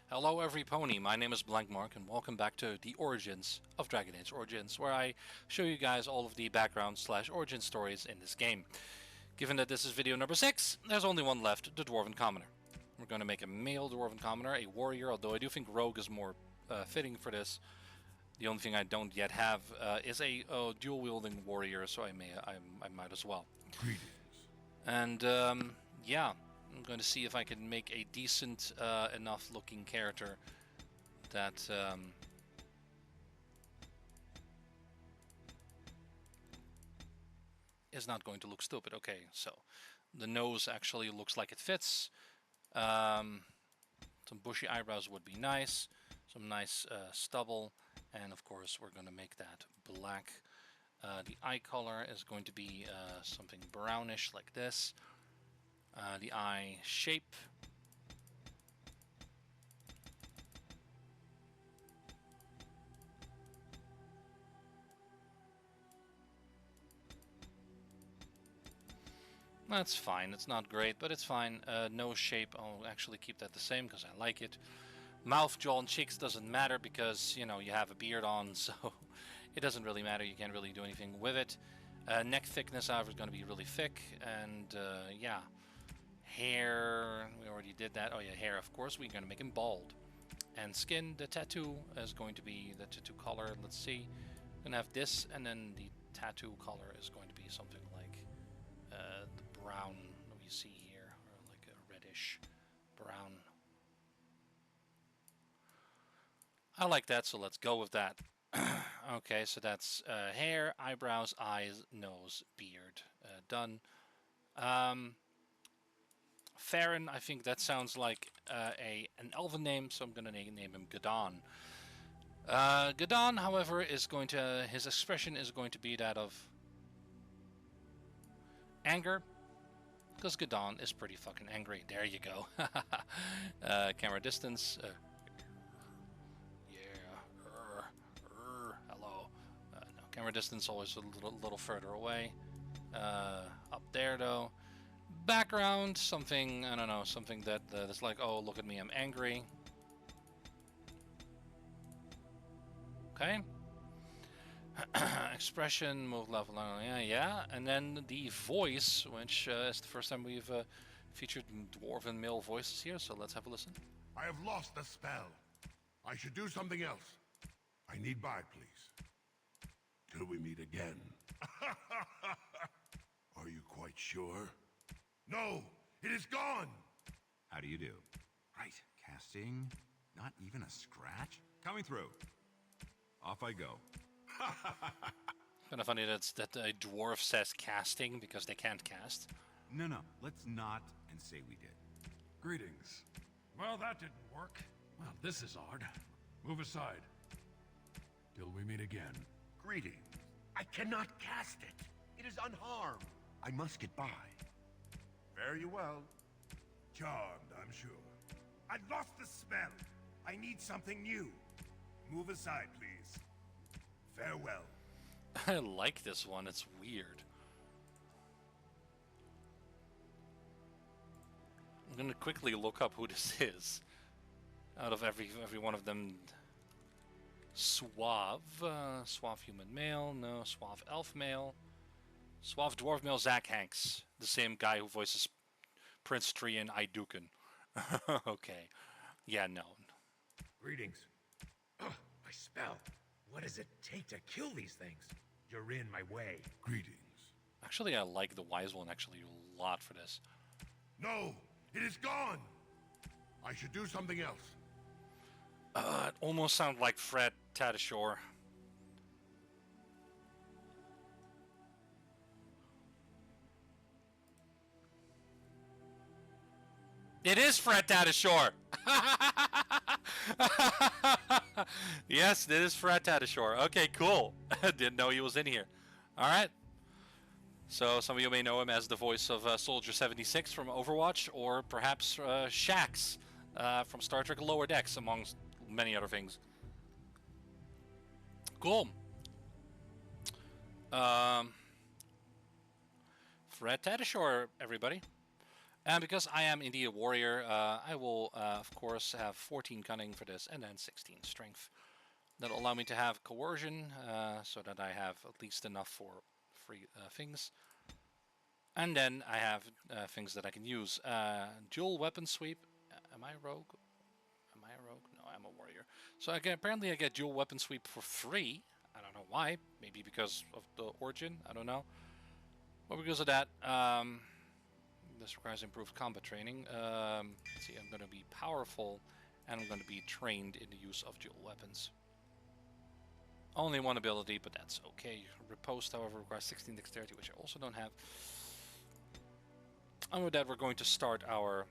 Hello every pony, my name is Blancmark and welcome back to the Origins of Dragon Age Origins, where I show you guys all of the background / origin stories in this game. Given that this is video number 6, there's only one left, the Dwarven Commoner. We're going to make a male Dwarven Commoner, a warrior, although I do think Rogue is more fitting for this. The only thing I don't yet have is a dual-wielding warrior, so I might as well. Greetings. And yeah, I'm going to see if I can make a decent enough looking character that is not going to look stupid. Okay, so the nose actually looks like it fits. Some bushy eyebrows would be nice. Some nice stubble. And of course we're going to make that black. The eye color is going to be something brownish like this. The eye shape. That's fine. It's not great, but it's fine. Nose shape, I'll actually keep that the same because I like it. Mouth, jaw, and cheeks doesn't matter because, you know, you have a beard on, so it doesn't really matter. You can't really do anything with it. Neck thickness, however, is going to be really thick. And, yeah. Hair, we already did that. Oh, yeah, hair, of course. We're going to make him bald. And skin, the tattoo is going to be the tattoo color. Let's see. We're going to have this, and then the tattoo color is going to be something like the brown we see here, or like a reddish brown. I like that, so let's go with that. Okay, so that's hair, eyebrows, eyes, nose, beard. Done. Farron, I think that sounds like an elven name, so I'm going to name him Gadon. Gadon, however, is going to, his expression is going to be that of anger, because Gadon is pretty fucking angry. There you go. Camera distance. Hello. No, camera distance always a little further away. Up there though. Background, something, I don't know, something that's like, oh, look at me, I'm angry. Okay. Expression, move level, yeah. And then the voice, which is the first time we've featured dwarven male voices here, so let's have a listen. I have lost the spell. I should do something else. I need bide, please. Till we meet again. Are you quite sure? No! It is gone! How do you do? Right, casting. Not even a scratch? Coming through. Off I go. Kind of funny that a dwarf says casting because they can't cast. No, let's not and say we did. Greetings. Well, that didn't work. Well, this is odd. Move aside. Till we meet again. Greetings. I cannot cast it. It is unharmed. I must get by. Fare you well. Charmed, I'm sure. I've lost the spell. I need something new. Move aside, please. Farewell. I like this one, it's weird. I'm gonna quickly look up who this is. Out of every one of them. Suave. Suave human male. No. Suave elf male. Suave dwarf male Zach Hanks. The same guy who voices Prince Trian Iduken. Okay. Yeah, no. Greetings. Oh, my spell. What does it take to kill these things? You're in my way. Greetings. Actually, I like the wise one actually a lot for this. No! It is gone! I should do something else. It almost sounds like Fred Tatasciore. It is Fred Tatasciore! Yes, it is Fred Tatasciore. Okay, cool. Didn't know he was in here. Alright. So, some of you may know him as the voice of Soldier 76 from Overwatch, or perhaps Shax from Star Trek Lower Decks, amongst many other things. Cool. Fred Tatasciore, everybody. And because I am indeed a warrior, I will, of course, have 14 cunning for this, and then 16 strength. That'll allow me to have coercion, so that I have at least enough for free things. And then I have things that I can use. Dual weapon sweep. Am I rogue? Am I a rogue? No, I'm a warrior. So apparently I get dual weapon sweep for free. I don't know why. Maybe because of the origin. I don't know. But because of that, this requires improved combat training. Let's see, I'm going to be powerful, and I'm going to be trained in the use of dual weapons. Only one ability, but that's okay. Riposte, however, requires 16 dexterity, which I also don't have. And with that, we're going to start our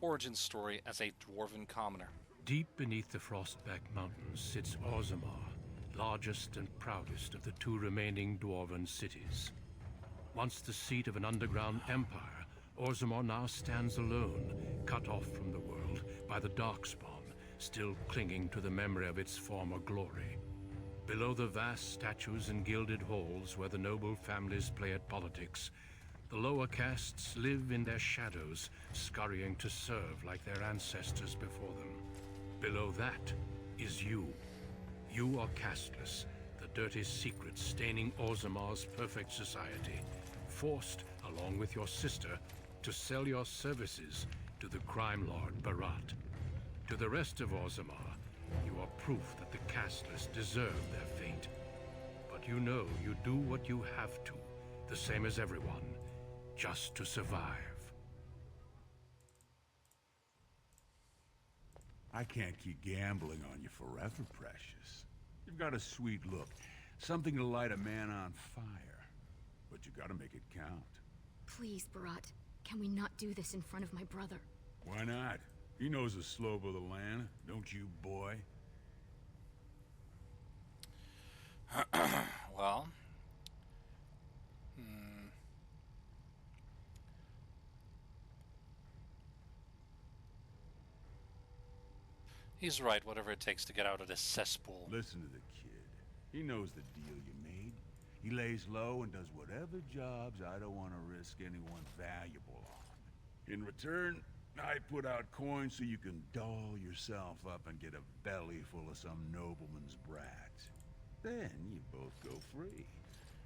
origin story as a dwarven commoner. Deep beneath the Frostback Mountains sits Orzammar, largest and proudest of the two remaining dwarven cities. Once the seat of an underground empire, Orzammar now stands alone, cut off from the world by the Darkspawn, still clinging to the memory of its former glory. Below the vast statues and gilded halls where the noble families play at politics, the lower castes live in their shadows, scurrying to serve like their ancestors before them. Below that is you. You are casteless, the dirty secret staining Orzammar's perfect society, forced, along with your sister, to sell your services to the crime lord Barat. To the rest of Orzammar, you are proof that the casteless deserve their fate. But you know you do what you have to, the same as everyone, just to survive. I can't keep gambling on you forever, Precious. You've got a sweet look. Something to light a man on fire. But you gotta make it count. Please, Barat. Can we not do this in front of my brother? Why not? He knows the slope of the land, don't you, boy? Well... He's right, whatever it takes to get out of this cesspool. Listen to the kid. He knows the deal you made. He lays low and does whatever jobs I don't want to risk anyone valuable on. In return, I put out coins so you can doll yourself up and get a belly full of some nobleman's brats. Then you both go free.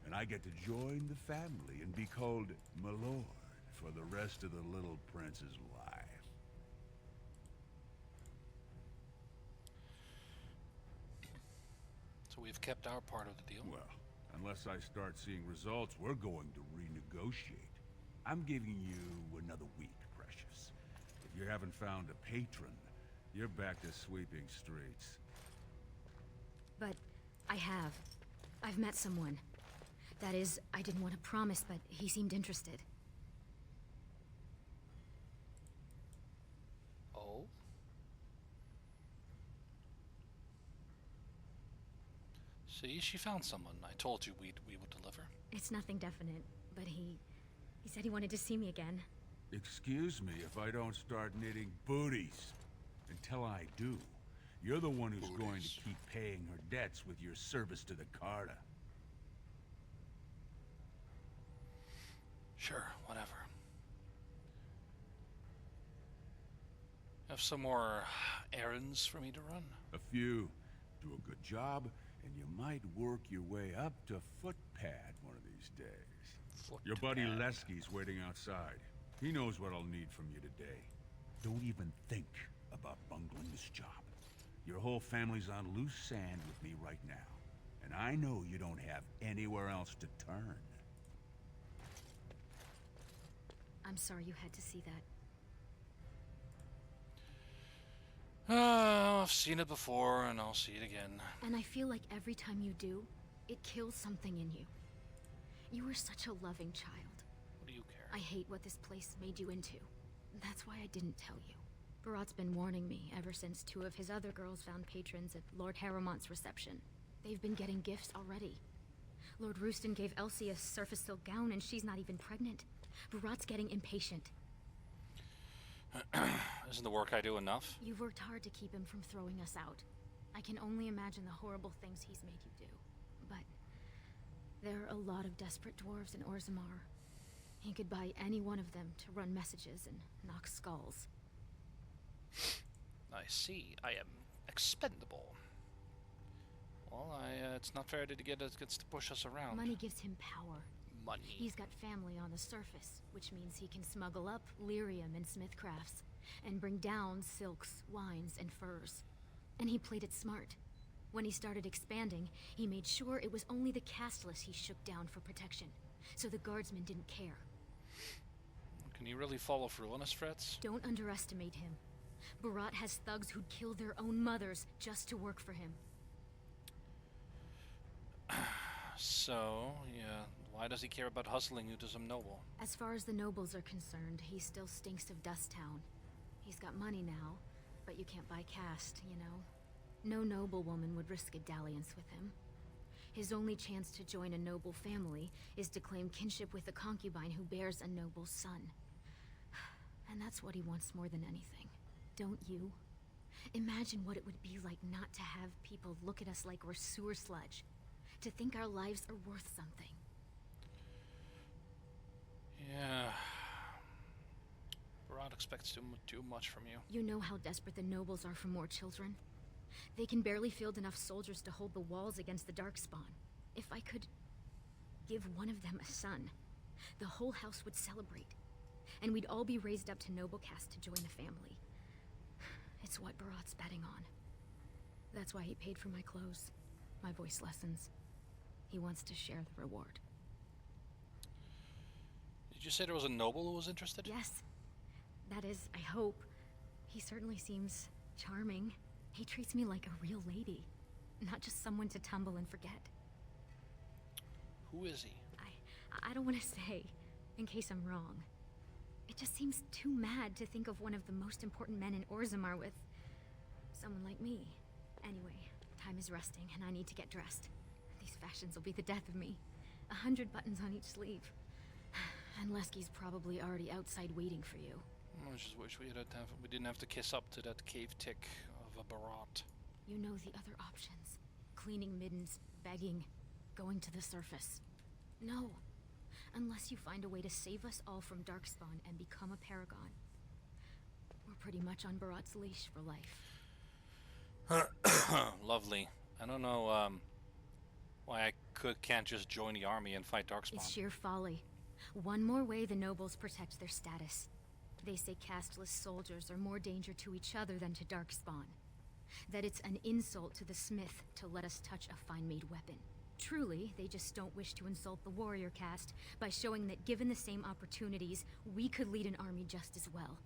And I get to join the family and be called my lord for the rest of the little prince's life. So we've kept our part of the deal. Well, unless I start seeing results, we're going to renegotiate. I'm giving you another week, Precious. If you haven't found a patron, you're back to sweeping streets. But I have. I've met someone. That is, I didn't want to promise, but he seemed interested. Oh? See, she found someone. I told you we would deliver. It's nothing definite, but he said he wanted to see me again. Excuse me if I don't start knitting booties. Until I do, you're the one who's going to keep paying her debts with your service to the Carta. Sure, whatever. Have some more errands for me to run? A few. Do a good job, and you might work your way up to footpad one of these days. Your buddy Lesky's waiting outside. He knows what I'll need from you today. Don't even think about bungling this job. Your whole family's on loose sand with me right now. And I know you don't have anywhere else to turn. I'm sorry you had to see that. Oh, I've seen it before, and I'll see it again. And I feel like every time you do, it kills something in you. You were such a loving child. What do you care? I hate what this place made you into. That's why I didn't tell you. Barat's been warning me ever since two of his other girls found patrons at Lord Harrowmont's reception. They've been getting gifts already. Lord Rooston gave Elsie a surface silk gown, and she's not even pregnant. Barat's getting impatient. Isn't the work I do enough? You've worked hard to keep him from throwing us out. I can only imagine the horrible things he's made you do. But there are a lot of desperate dwarves in Orzammar. He could buy any one of them to run messages and knock skulls. I see. I am expendable. Well, it's not fair that he gets to push us around. Money gives him power. Money. He's got family on the surface, which means he can smuggle up lyrium and smithcrafts, and bring down silks, wines, and furs. And he played it smart. When he started expanding, he made sure it was only the casteless he shook down for protection, so the guardsmen didn't care. Can he really follow through on his threats? Don't underestimate him. Barat has thugs who'd kill their own mothers just to work for him. So, yeah, why does he care about hustling you to some noble? As far as the nobles are concerned, he still stinks of Dust Town. He's got money now, but you can't buy caste, you know? No noblewoman would risk a dalliance with him. His only chance to join a noble family is to claim kinship with a concubine who bears a noble son. And that's what he wants more than anything. Don't you? Imagine what it would be like not to have people look at us like we're sewer sludge. To think our lives are worth something. Yeah. Barat expects too much from you. You know how desperate the nobles are for more children? They can barely field enough soldiers to hold the walls against the Darkspawn. If I could give one of them a son, the whole house would celebrate. And we'd all be raised up to noble caste to join the family. It's what Barat's betting on. That's why he paid for my clothes, my voice lessons. He wants to share the reward. Did you say there was a noble who was interested? Yes. That is, I hope. He certainly seems charming. He treats me like a real lady, not just someone to tumble and forget. Who is he? I don't want to say, in case I'm wrong. It just seems too mad to think of one of the most important men in Orzammar with someone like me. Anyway, time is resting and I need to get dressed. These fashions will be the death of me. 100 buttons on each sleeve. And Lesky's probably already outside waiting for you. I just wish we didn't have to kiss up to that cave tick of a Barat. You know the other options. Cleaning middens, begging, going to the surface. No. Unless you find a way to save us all from Darkspawn and become a paragon. We're pretty much on Barat's leash for life. Lovely. I don't know why I can't just join the army and fight Darkspawn. It's sheer folly. One more way the nobles protect their status. They say casteless soldiers are more danger to each other than to Darkspawn. That it's an insult to the smith to let us touch a fine-made weapon. Truly, they just don't wish to insult the warrior caste by showing that given the same opportunities, we could lead an army just as well.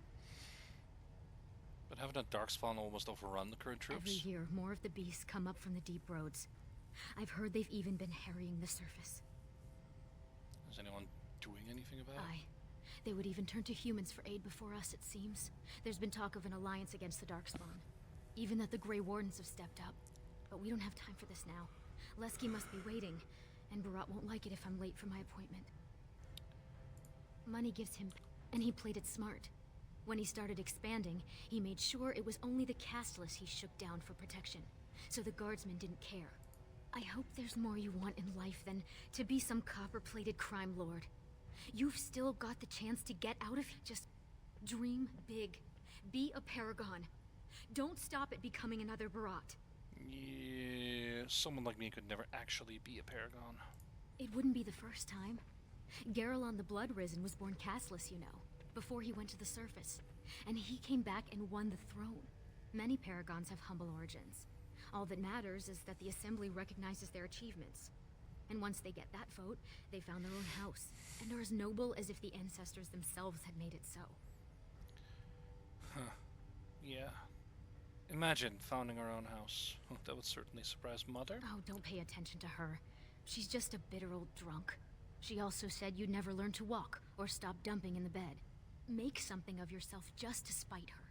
But haven't the Darkspawn almost overrun the current troops? Every year, more of the beasts come up from the deep roads. I've heard they've even been harrying the surface. Is anyone doing anything about it? Aye. They would even turn to humans for aid before us, it seems. There's been talk of an alliance against the Darkspawn. Even that the Grey Wardens have stepped up. But we don't have time for this now. Lesky must be waiting, and Barat won't like it if I'm late for my appointment. Money gives him, and he played it smart. When he started expanding, he made sure it was only the casteless he shook down for protection, so the guardsmen didn't care. I hope there's more you want in life than to be some copper-plated crime lord. You've still got the chance to get out of here. Just dream big. Be a paragon. Don't stop at becoming another Barat. Yeah, someone like me could never actually be a paragon. It wouldn't be the first time. Garelon the Blood Risen was born casteless, you know, before he went to the surface. And he came back and won the throne. Many paragons have humble origins. All that matters is that the Assembly recognizes their achievements. And once they get that vote, they found their own house, and are as noble as if the ancestors themselves had made it so. Huh. Yeah. Imagine founding our own house. That would certainly surprise Mother. Oh, don't pay attention to her. She's just a bitter old drunk. She also said you'd never learn to walk, or stop dumping in the bed. Make something of yourself just to spite her.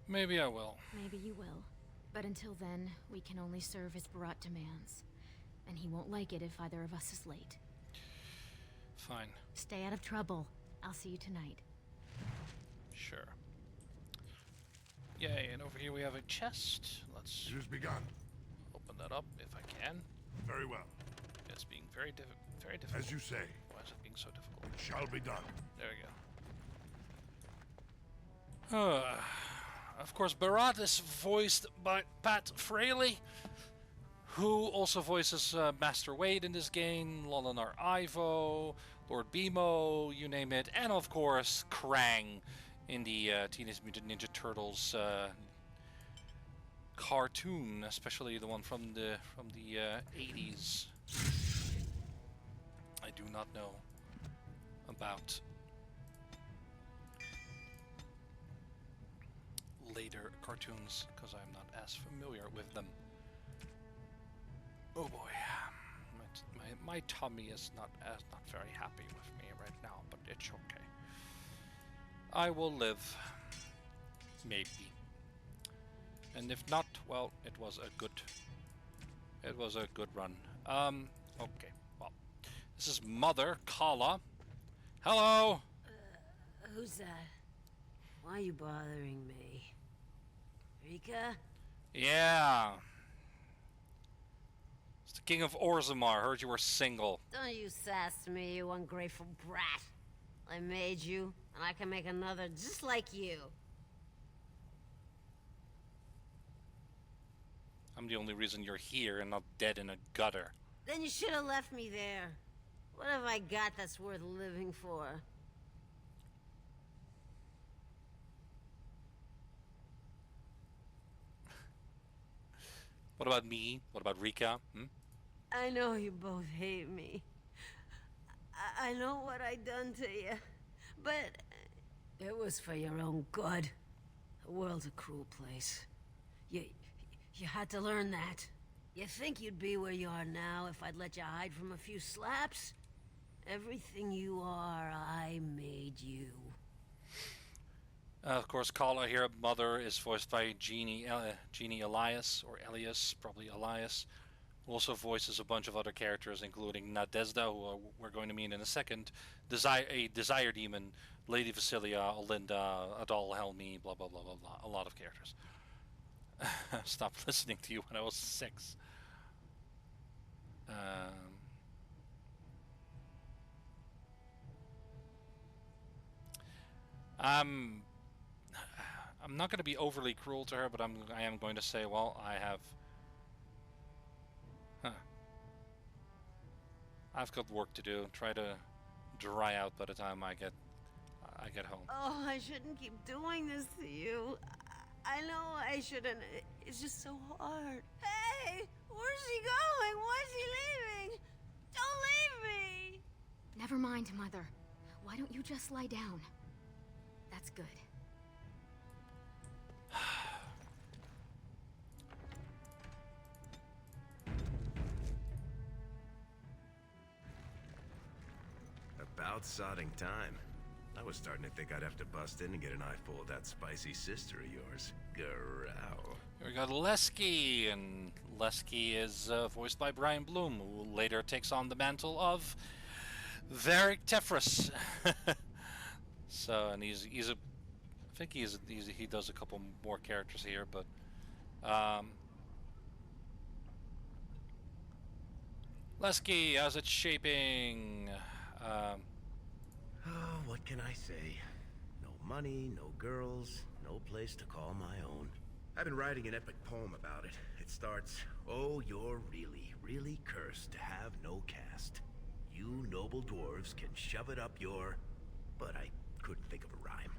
Maybe I will. Maybe you will. But until then, we can only serve as Barat demands. And he won't like it if either of us is late. Fine. Stay out of trouble. I'll see you tonight. Sure. Yay, and over here we have a chest. Let's It has begun. open that up if I can. Very well. It's being very Very difficult. As you say, Why is it being so difficult? it shall be done. There we go. Of course, Barat is voiced by Pat Fraley, who also voices Master Wade in this game, Lolinar Ivo, Lord Bimo, you name it, and of course Krang in the Teenage Mutant Ninja Turtles cartoon, especially the one from the 80s. I do not know about later cartoons because I'm not as familiar with them. Oh boy, my tummy is not very happy with me right now, but it's okay. I will live, maybe. And if not, well, it was a good run. Okay, well, this is Mother Kala. Hello. Who's that? Why are you bothering me? Rika? Yeah. It's the King of Orzammar. Heard you were single. Don't you sass me, you ungrateful brat. I made you, and I can make another just like you. I'm the only reason you're here and not dead in a gutter. Then you should have left me there. What have I got that's worth living for? What about me? What about Rika? I know you both hate me. I know what I done to you, but it was for your own good. The world's a cruel place. You had to learn that. You think you'd be where you are now if I'd let you hide from a few slaps? Everything you are, I made you. Of course, Kala here, Mother, is voiced by Jeannie Elias, or Elias, probably Elias, who also voices a bunch of other characters, including Nadezda, who we're going to meet in a second, a Desire Demon, Lady Vasilia, Olinda, Adal Helmi, blah, blah, blah, blah, blah. A lot of characters. Stopped listening to you when I was 6. I'm not going to be overly cruel to her, but I am going to say, well, I've got work to do. Try to dry out by the time I get home. Oh, I shouldn't keep doing this to you. I know I shouldn't. It's just so hard. Hey, where's he going? Why is he leaving? Don't leave me! Never mind, Mother. Why don't you just lie down? That's good. About sodding time. I was starting to think I'd have to bust in and get an eyeful of that spicy sister of yours. Growl. Here we got Lesky, and Lesky is voiced by Brian Bloom, who later takes on the mantle of Varric Tefris. So, and he's a, I think he does a couple more characters here, but Lesky, how's it shaping? Oh, what can I say? No money, no girls, no place to call my own. I've been writing an epic poem about it. It starts, "Oh, you're really, really cursed to have no caste. You noble dwarves can shove it up your..." But I couldn't think of a rhyme.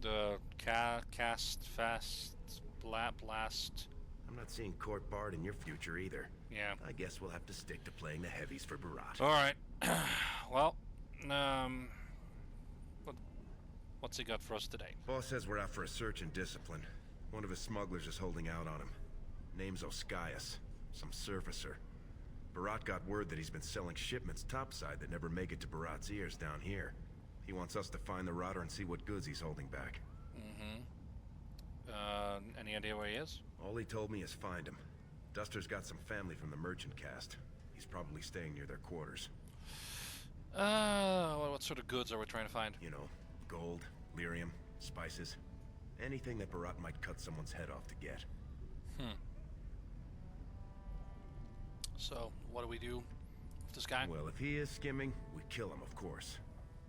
The cast fast blast. I'm not seeing Court Bard in your future either. Yeah. I guess we'll have to stick to playing the heavies for Barat. All right. Well, what's he got for us today? Boss says we're out for a search and discipline. One of his smugglers is holding out on him. Name's Oskias, some surfacer. Barat got word that he's been selling shipments topside that never make it to Barat's ears down here. He wants us to find the rotter and see what goods he's holding back. Any idea where he is? All he told me is find him. Duster's got some family from the merchant caste. He's probably staying near their quarters. What sort of goods are we trying to find? You know, gold, lyrium, spices. Anything that Barat might cut someone's head off to get. So, what do we do with this guy? Well, if he is skimming, we kill him, of course.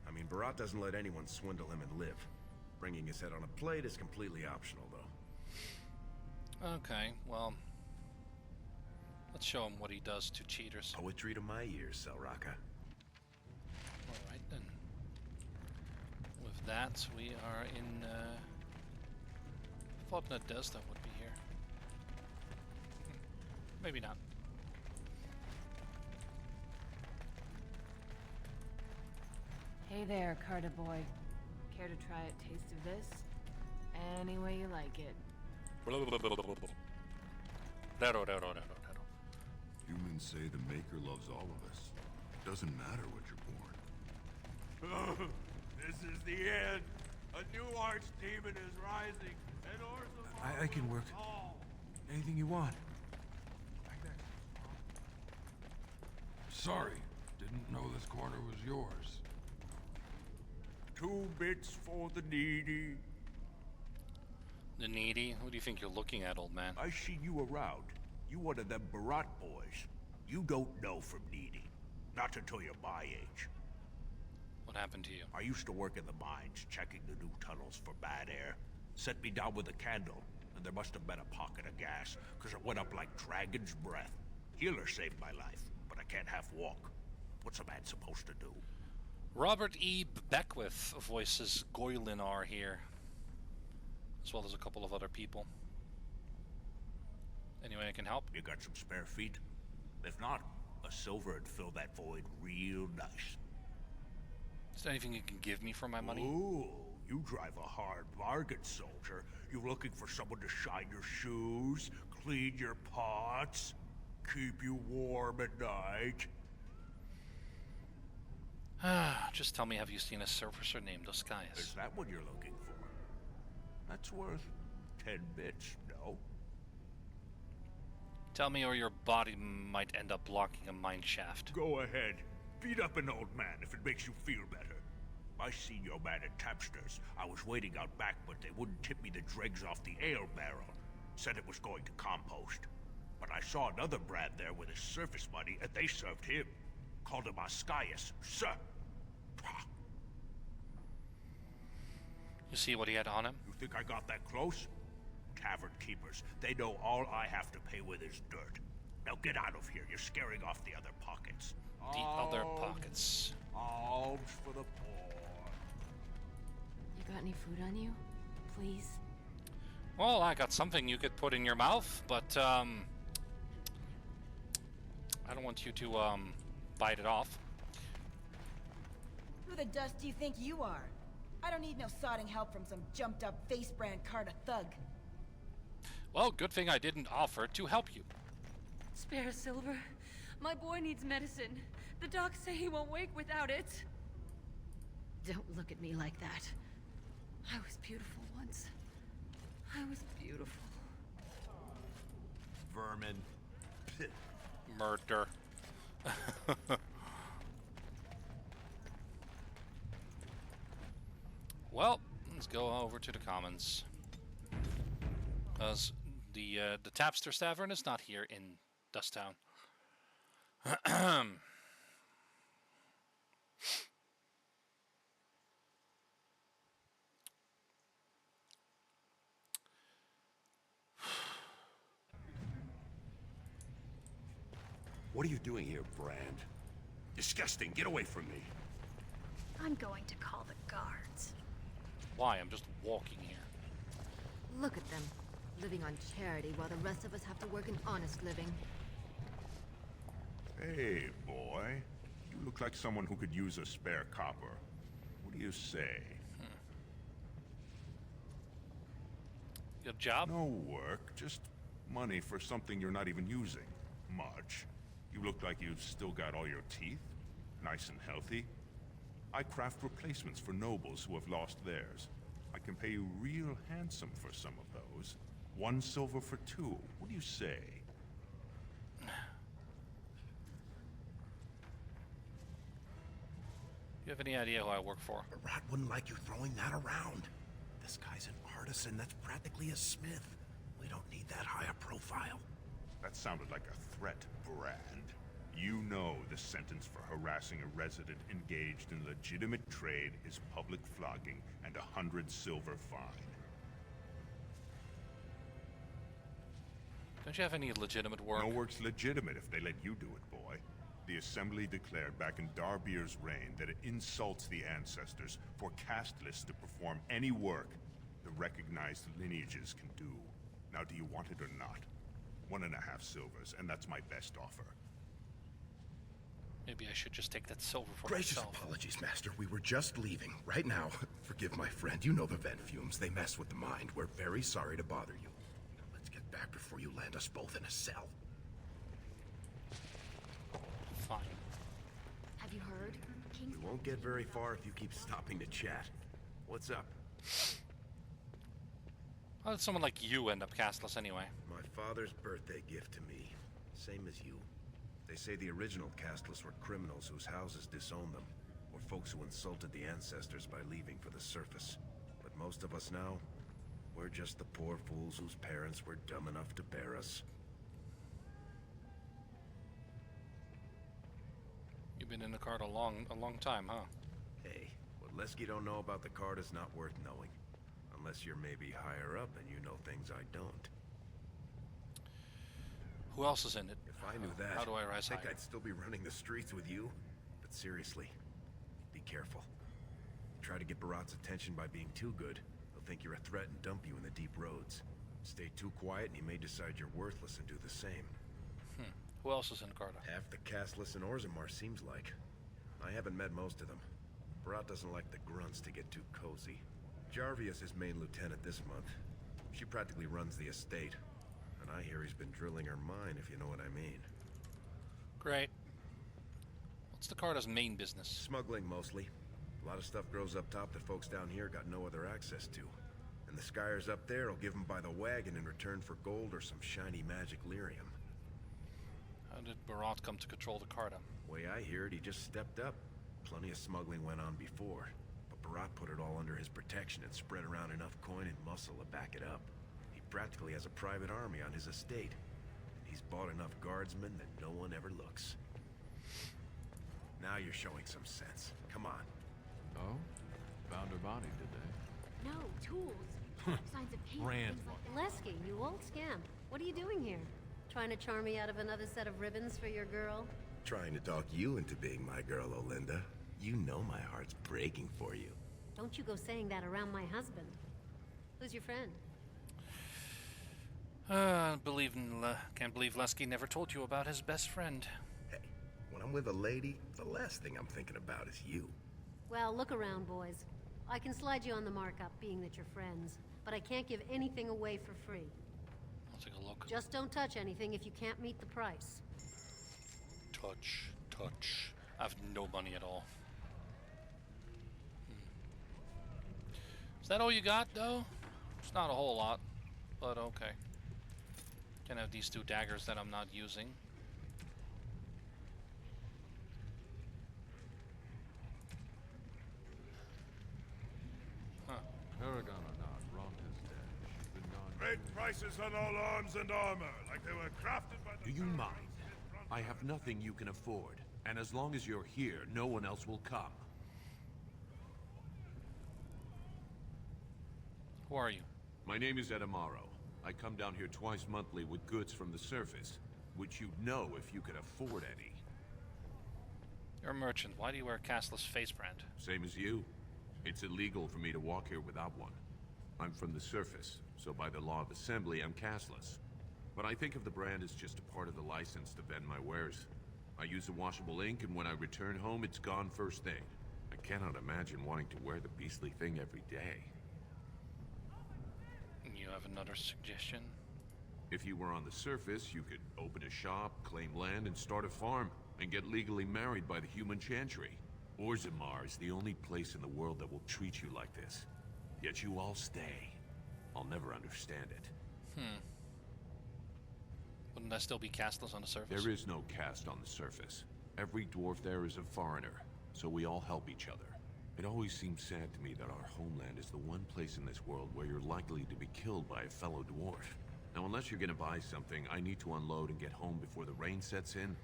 I mean, Barat doesn't let anyone swindle him and live. Bringing his head on a plate is completely optional, though. Okay, well, let's show him what he does to cheaters. Poetry to my ears, Selraka. Alright then. With that, we are in, thought Nadezhda would be here. Maybe not. Hey there, Carter boy. Care to try a taste of this? Any way you like it. Humans say the Maker loves all of us. Doesn't matter what you're born. This is the end. A new archdemon is rising, and Orzammar I can work. fall. Anything you want. Sorry, didn't know this corner was yours. 2 bits for the needy. The needy? Who do you think you're looking at, old man? I seen you around. You one of them Barat boys. You don't know from needy. Not until you're my age. What happened to you? I used to work in the mines, checking the new tunnels for bad air. Set me down with a candle, and there must have been a pocket of gas, because it went up like dragon's breath. Healer saved my life, but I can't half walk. What's a man supposed to do? Robert E. Beckwith voices Goylinar here, as well as a couple of other people. Anyway, I can help. You got some spare feet? If not, a silver would fill that void real nice. Is there anything you can give me for my money? Ooh, you drive a hard bargain, soldier. You looking for someone to shine your shoes, clean your pots, keep you warm at night? Just tell me, have you seen a surfacer named Oscaius? Is that what you're looking for? That's worth 10 bits, no? Tell me or your body might end up blocking a mine shaft. Go ahead. Beat up an old man if it makes you feel better. I seen your man at Tapster's. I was waiting out back, but they wouldn't tip me the dregs off the ale barrel. Said it was going to compost. But I saw another Brad there with his surface money, and they served him. Called him Oscaius, sir. You see what he had on him? You think I got that close? Tavern keepers, they know all I have to pay with is dirt. Now get out of here, you're scaring off the other pockets. The other pockets. Alms for the poor. You got any food on you? Please? Well, I got something you could put in your mouth, but, I don't want you to, bite it off. Who the dust do you think you are? I don't need no sodding help from some jumped-up face-brand Carter thug. Well, good thing I didn't offer to help you. Spare silver. My boy needs medicine. The docs say he won't wake without it. Don't look at me like that. I was beautiful once. I was beautiful. Vermin. Murder. Well, let's go over to the commons. Because the Tapster's Tavern is not here in Dusttown. What are you doing here, Brand? Disgusting, get away from me. I'm going to call the guards. Why? I'm just walking here. Look at them, living on charity while the rest of us have to work an honest living. Hey, boy. You look like someone who could use a spare copper. What do you say? Good job? No work, just money for something you're not even using. Much. You look like you've still got all your teeth. Nice and healthy. I craft replacements for nobles who have lost theirs. I can pay you real handsome for some of those. 1 silver for 2. What do you say? You have any idea who I work for? A rat wouldn't like you throwing that around. This guy's an artisan that's practically a smith. We don't need that high a profile. That sounded like a threat, Brand. You know the sentence for harassing a resident engaged in legitimate trade is public flogging and 100 silver fine. Don't you have any legitimate work? No work's legitimate if they let you do it, boy. The Assembly declared back in Darbier's reign that it insults the ancestors for casteless to perform any work the recognized lineages can do. Now, do you want it or not? 1.5 silvers, and that's my best offer. Maybe I should just take that silver for Gracious myself. apologies, Master. We were just leaving. Right now. Forgive my friend. You know the vent fumes. They mess with the mind. We're very sorry to bother you. Now let's get back before you land us both in a cell. Fine. Have you heard? King's We won't get very far if you keep stopping to chat. What's up? How did someone like you end up castless anyway? My father's birthday gift to me. Same as you. They say the original castless were criminals whose houses disowned them, or folks who insulted the ancestors by leaving for the surface. But most of us now, we're just the poor fools whose parents were dumb enough to bear us. You've been in the card a long time, huh? Hey, what Lesky don't know about the card is not worth knowing. Unless you're maybe higher up and you know things I don't. Who else is in it? If I knew that, How do I rise I think higher? I'd still be running the streets with you. But seriously, be careful. Try to get Barat's attention by being too good. He'll think you're a threat and dump you in the deep roads. Stay too quiet and he may decide you're worthless and do the same. Who else is in Carta? Half the castless in Orzammar seems like. I haven't met most of them. Barat doesn't like the grunts to get too cozy. Jarvia's his main lieutenant this month. She practically runs the estate. And I hear he's been drilling her mine, if you know what I mean. Great. What's the Carta's main business? Smuggling, mostly. A lot of stuff grows up top that folks down here got no other access to. And the Skyers up there will give them by the wagon in return for gold or some shiny magic lyrium. How did Barat come to control the Carta? Way I hear it, he just stepped up. Plenty of smuggling went on before. But Barat put it all under his protection and spread around enough coin and muscle to back it up. He practically has a private army on his estate. And he's bought enough guardsmen that no one ever looks. Now you're showing some sense. Come on. Oh? Found her body, did they? No, tools. Signs of pain. Brand things like that. Lesky, you old scamp. What are you doing here? Trying to charm me out of another set of ribbons for your girl? Trying to talk you into being my girl, Olinda. You know my heart's breaking for you. Don't you go saying that around my husband. Who's your friend? Can't believe Lesky never told you about his best friend. Hey, when I'm with a lady, the last thing I'm thinking about is you. Well, look around, boys. I can slide you on the markup, being that you're friends. But I can't give anything away for free. I'll take a look. Just don't touch anything if you can't meet the price. Touch. I have no money at all. Is that all you got, though? It's not a whole lot, but okay. Can have these 2 daggers that I'm not using. Paragon or not, Roth is dead. She's been gone. Great prices on all arms and armor, like they were crafted by the... Do you mind? I have nothing you can afford, and as long as you're here, no one else will come. Who are you? My name is Edamaro. I come down here twice monthly with goods from the surface, which you'd know if you could afford any. You're a merchant. Why do you wear a castless face brand? Same as you. It's illegal for me to walk here without one. I'm from the surface, so by the law of assembly, I'm castless. But I think of the brand as just a part of the license to vend my wares. I use a washable ink, and when I return home, it's gone first thing. I cannot imagine wanting to wear the beastly thing every day. You have another suggestion? If you were on the surface, you could open a shop, claim land, and start a farm, and get legally married by the human chantry. Orzammar is the only place in the world that will treat you like this. Yet you all stay. I'll never understand it. Wouldn't I still be castless on the surface? There is no caste on the surface. Every dwarf there is a foreigner, so we all help each other. It always seems sad to me that our homeland is the one place in this world where you're likely to be killed by a fellow dwarf. Now, unless you're gonna buy something, I need to unload and get home before the rain sets in.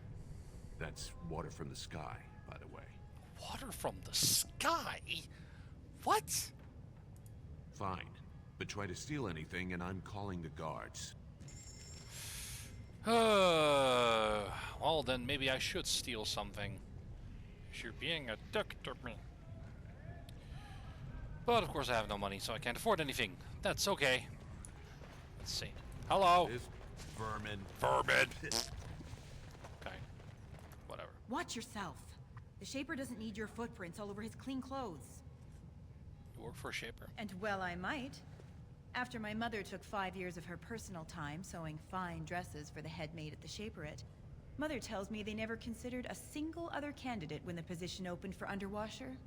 That's water from the sky, by the way. Water from the sky? What? Fine. But try to steal anything and I'm calling the guards. Well, then maybe I should steal something. You're being a dick to me. But of course I have no money, so I can't afford anything. That's okay. Let's see. Hello. This vermin. Vermin. Okay. Whatever. Watch yourself. The Shaper doesn't need your footprints all over his clean clothes. You work for a Shaper. And well, I might. After my mother took 5 years of her personal time sewing fine dresses for the head maid at the Shaperette, Mother tells me they never considered a single other candidate when the position opened for underwasher.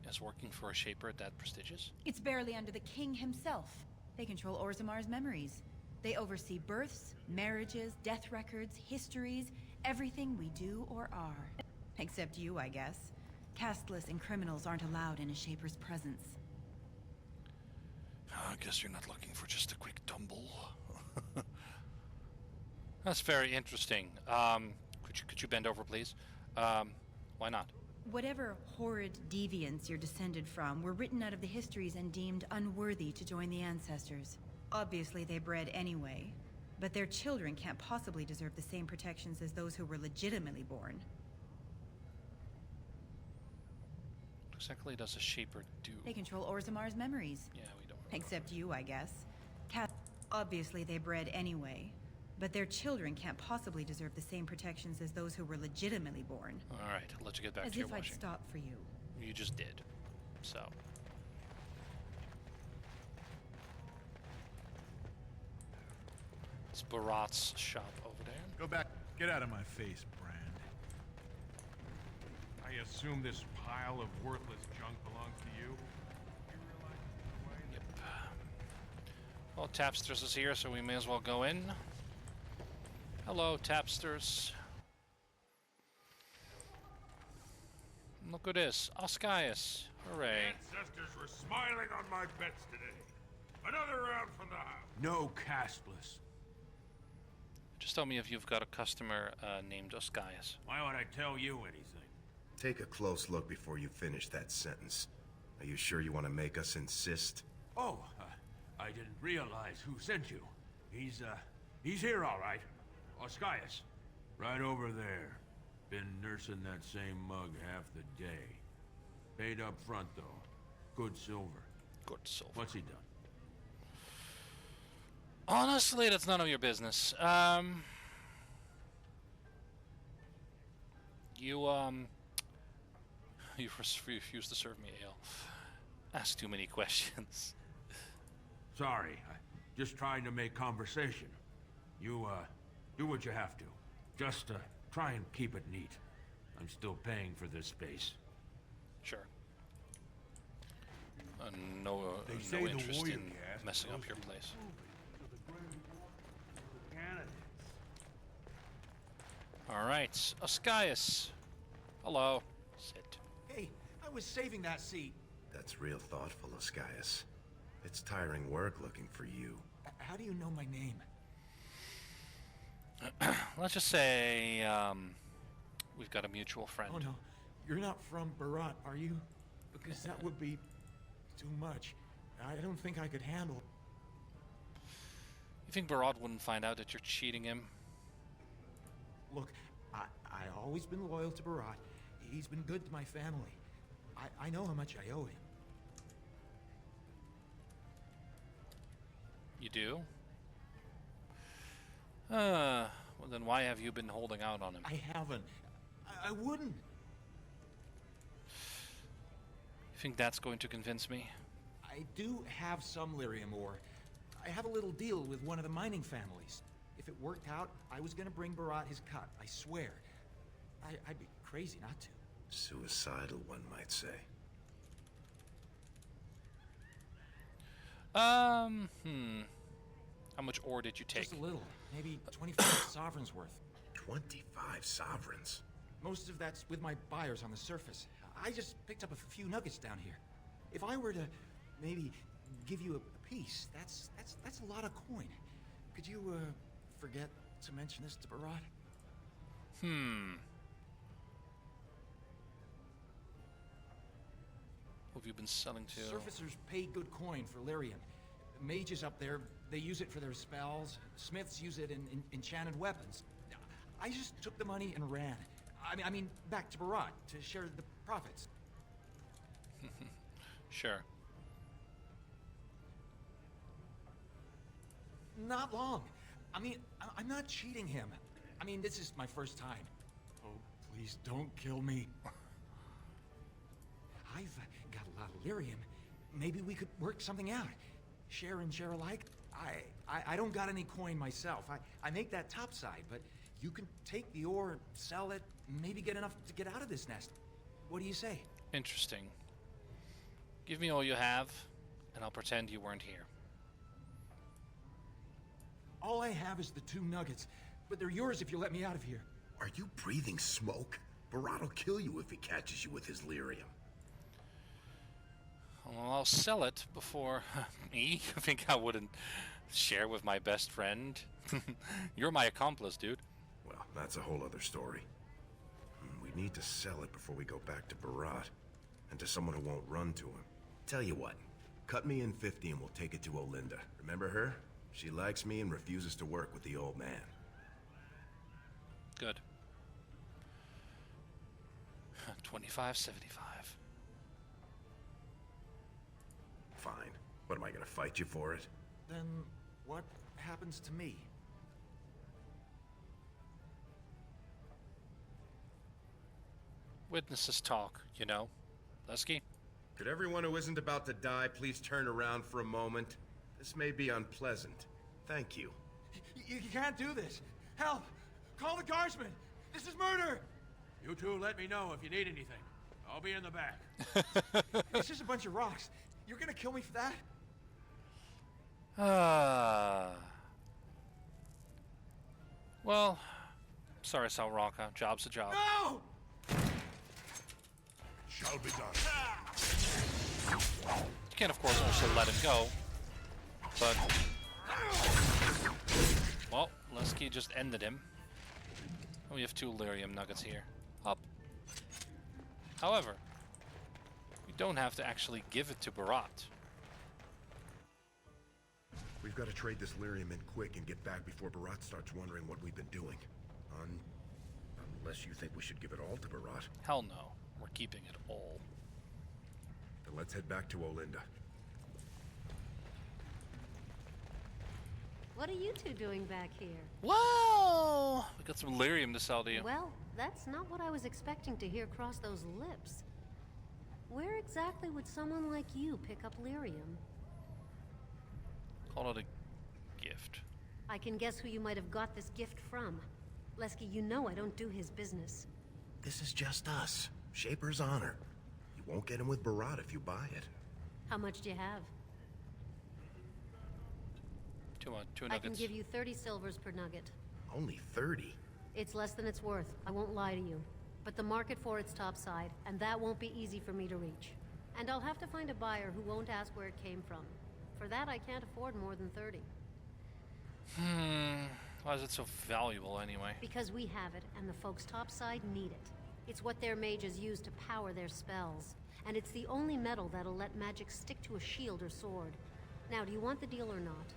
Is working for a Shaper that prestigious? It's barely under the king himself. They control Orzamar's memories. They oversee births, marriages, death records, histories, everything we do or are. Except you, I guess. Castless and criminals aren't allowed in a Shaper's presence. I guess you're not looking for just a quick tumble. That's very interesting. Could you bend over, please? Why not? Whatever horrid deviants you're descended from were written out of the histories and deemed unworthy to join the ancestors. Obviously, they bred anyway, but their children can't possibly deserve the same protections as those who were legitimately born. What exactly does a Shaper do? They control Orzamar's memories. Yeah, we don't. Except you, I guess. Obviously, they bred anyway, but their children can't possibly deserve the same protections as those who were legitimately born. All right, I'll let you get back As to your if I'd washing. stop for you. You just did. So. It's Barat's shop over there. Go back. Get out of my face, Brand. I assume this pile of worthless junk belongs to you? Yep. Well, Tapsters is here, so we may as well go in. Hello, Tapsters. Look at this. Oscius. Hooray. Ancestors were smiling on my bets today. Another round from the house. No castless. Just tell me if you've got a customer named Oscius. Why would I tell you anything? Take a close look before you finish that sentence. Are you sure you want to make us insist? Oh, I didn't realize who sent you. He's here all right. Oscius. Right over there. Been nursing that same mug half the day. Paid up front, though. Good silver. Good silver. What's he done? Honestly, that's none of your business. You refuse to serve me ale. Ask too many questions. Sorry, just trying to make conversation. You, do what you have to. Just, try and keep it neat. I'm still paying for this space. Sure. No interest in messing up your place. All right, Oscius. Hello. Sit. Hey, I was saving that seat. That's real thoughtful, Oscius. It's tiring work looking for you. How do you know my name? Let's just say we've got a mutual friend. Oh no, you're not from Barat, are you? Because that would be too much. I don't think I could handle. You think Barat wouldn't find out that you're cheating him? Look, I always been loyal to Barat. He's been good to my family. I know how much I owe him. You do? Well then why have you been holding out on him? I haven't. I wouldn't. You think that's going to convince me? I do have some lyrium ore. I have a little deal with one of the mining families. If it worked out, I was gonna bring Barat his cut, I swear. I'd be crazy not to. Suicidal, one might say. How much ore did you take? Just a little. Maybe 25 sovereigns worth. 25 sovereigns? Most of that's with my buyers on the surface. I just picked up a few nuggets down here. If I were to maybe give you a piece, that's a lot of coin. Could you forget to mention this to Barat? Who have you been selling to? Surfacers pay good coin for lyrium. Mages up there, they use it for their spells. Smiths use it in enchanted weapons. I just took the money and ran. I mean, back to Barat to share the profits. Sure. Not long. I mean, I'm not cheating him. I mean, this is my first time. Oh, please don't kill me. I've got a lot of lyrium. Maybe we could work something out. Share and share alike. I don't got any coin myself. I make that topside, but you can take the ore, sell it, maybe get enough to get out of this nest. What do you say? Interesting. Give me all you have, and I'll pretend you weren't here. All I have is the 2 nuggets, but they're yours if you let me out of here. Are you breathing smoke? Barat will kill you if he catches you with his lyrium. Well, I'll sell it before me. I think I wouldn't share with my best friend. You're my accomplice, dude. Well, that's a whole other story. We need to sell it before we go back to Barat, and to someone who won't run to him. Tell you what, cut me in 50 and we'll take it to Olinda. Remember her? She likes me and refuses to work with the old man. Good. 25.75. Fine. What, am I gonna fight you for it? Then what happens to me? Witnesses talk, you know. Lesky? Could everyone who isn't about to die please turn around for a moment? This may be unpleasant. Thank you. You can't do this. Help! Call the guardsmen! This is murder! You two let me know if you need anything. I'll be in the back. It's just a bunch of rocks. You're gonna kill me for that? Well, sorry, Sal Rocca. Job's a job. No! Shall be done. You can, of course, also let him go. But, well, Lesky just ended him. We have 2 lyrium nuggets here. Up. However, we don't have to actually give it to Barat. We've got to trade this lyrium in quick and get back before Barat starts wondering what we've been doing. Unless you think we should give it all to Barat. Hell no. We're keeping it all. Then let's head back to Olinda. What are you two doing back here? Whoa! We got some lyrium to sell to you. Well, that's not what I was expecting to hear cross those lips. Where exactly would someone like you pick up lyrium? Call it a gift. I can guess who you might have got this gift from. Lesky, you know I don't do his business. This is just us. Shaper's honor. You won't get him with Barat if you buy it. How much do you have? 2 nuggets. I can give you 30 silvers per nugget. Only 30? It's less than it's worth, I won't lie to you. But the market for it's topside, and that won't be easy for me to reach. And I'll have to find a buyer who won't ask where it came from. For that, I can't afford more than 30. Why is it so valuable anyway? Because we have it, and the folks topside need it. It's what their mages use to power their spells. And it's the only metal that'll let magic stick to a shield or sword. Now, do you want the deal or not?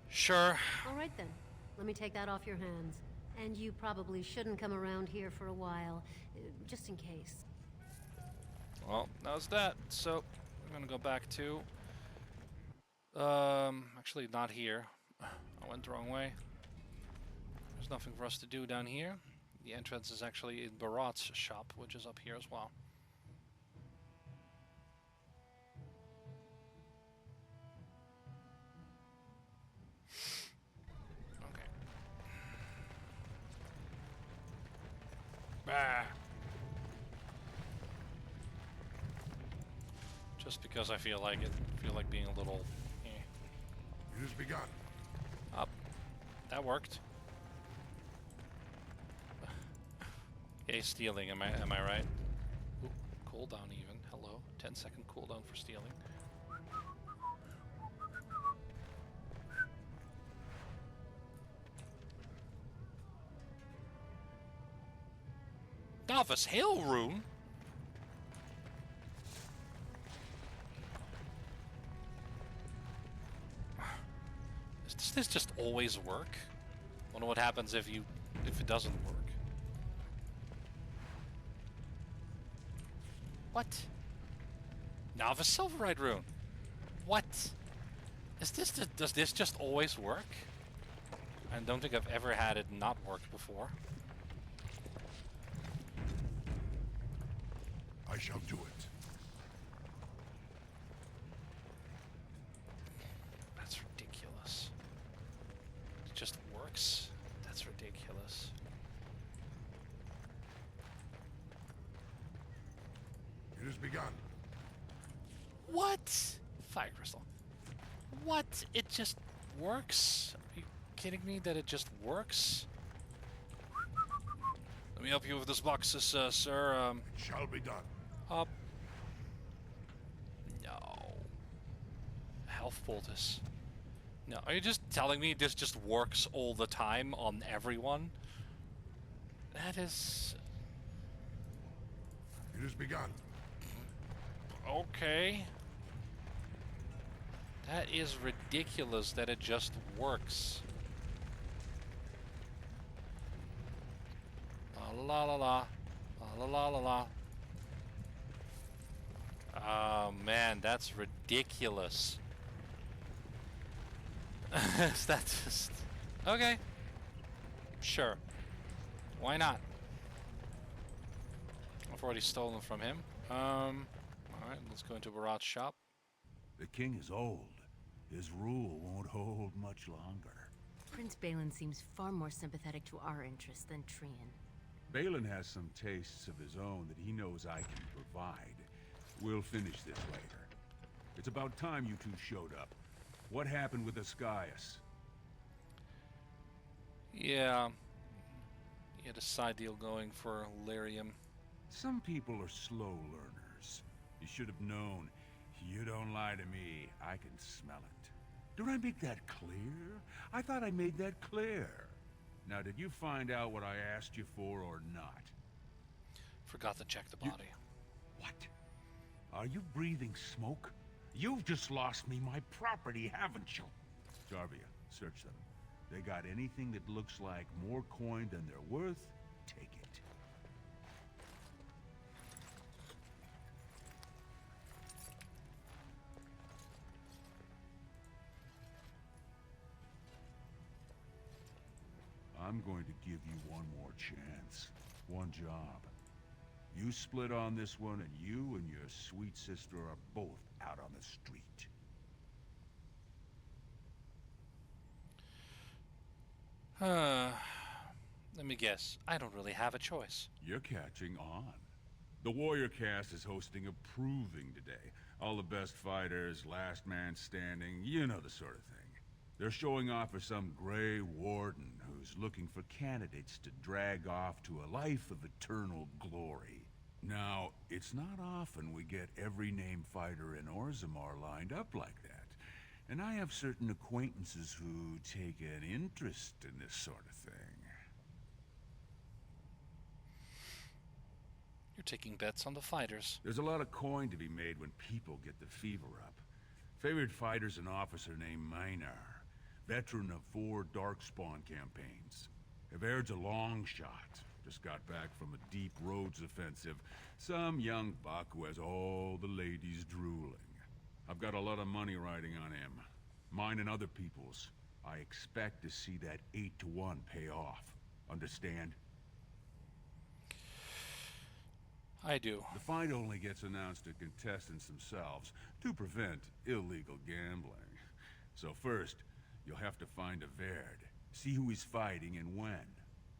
Sure. All right then. Let me take that off your hands. And you probably shouldn't come around here for a while, just in case. Well, that was that. So, we're gonna go back to... actually not here. I went the wrong way. There's nothing for us to do down here. The entrance is actually in Barat's shop, which is up here as well. Okay. Bah. Just because I feel like it. I feel like being a little... It has begun. Up. That worked. Okay, stealing, am I right? Ooh, cooldown even. Hello. 10-second cooldown for stealing. Davos Hill rune? Does this just always work? Wonder what happens if it doesn't work. What? Nava Silverite rune. What? Does this just always work? I don't think I've ever had it not work before. I shall do it. That's ridiculous. It just works? That's ridiculous. It has begun. What? Fire crystal. What? It just works? Are you kidding me that it just works? Let me help you with this boxes, sir. It shall be done. Up. No. Health poultice. No, are you just telling me this just works all the time on everyone? That is... It has begun. Okay. That is ridiculous that it just works. La la la. La la la la. Oh man, that's ridiculous. Is that just... Okay. Sure. Why not? I've already stolen from him. Alright, let's go into Barat's shop. The king is old. His rule won't hold much longer. Prince Balin seems far more sympathetic to our interests than Trian. Balin has some tastes of his own that he knows I can provide. We'll finish this later. It's about time you two showed up. What happened with Ascaius? Yeah. He had a side deal going for Lyrium. Some people are slow learners. You should have known. You don't lie to me. I can smell it. Did I make that clear? I thought I made that clear. Now, did you find out what I asked you for or not? Forgot to check the body. What? Are you breathing smoke? You've just lost me my property, haven't you? Jarvia, search them. They got anything that looks like more coin than they're worth? Take it. I'm going to give you one more chance. One job. You split on this one, and you and your sweet sister are both out on the street. Let me guess. I don't really have a choice. You're catching on. The Warrior Cast is hosting a proving today. All the best fighters, last man standing, you know the sort of thing. They're showing off for some gray warden who's looking for candidates to drag off to a life of eternal glory. Now, it's not often we get every named fighter in Orzammar lined up like that. And I have certain acquaintances who take an interest in this sort of thing. You're taking bets on the fighters. There's a lot of coin to be made when people get the fever up. Favorite fighter's an officer named Minar, veteran of 4 Darkspawn campaigns. Evaird's a long shot. Just got back from a deep roads offensive. Some young buck who has all the ladies drooling. I've got a lot of money riding on him. Mine and other people's. I expect to see that 8-to-1 pay off. Understand? I do. The fight only gets announced to contestants themselves to prevent illegal gambling. So first, you'll have to find Evaird. See who he's fighting and when.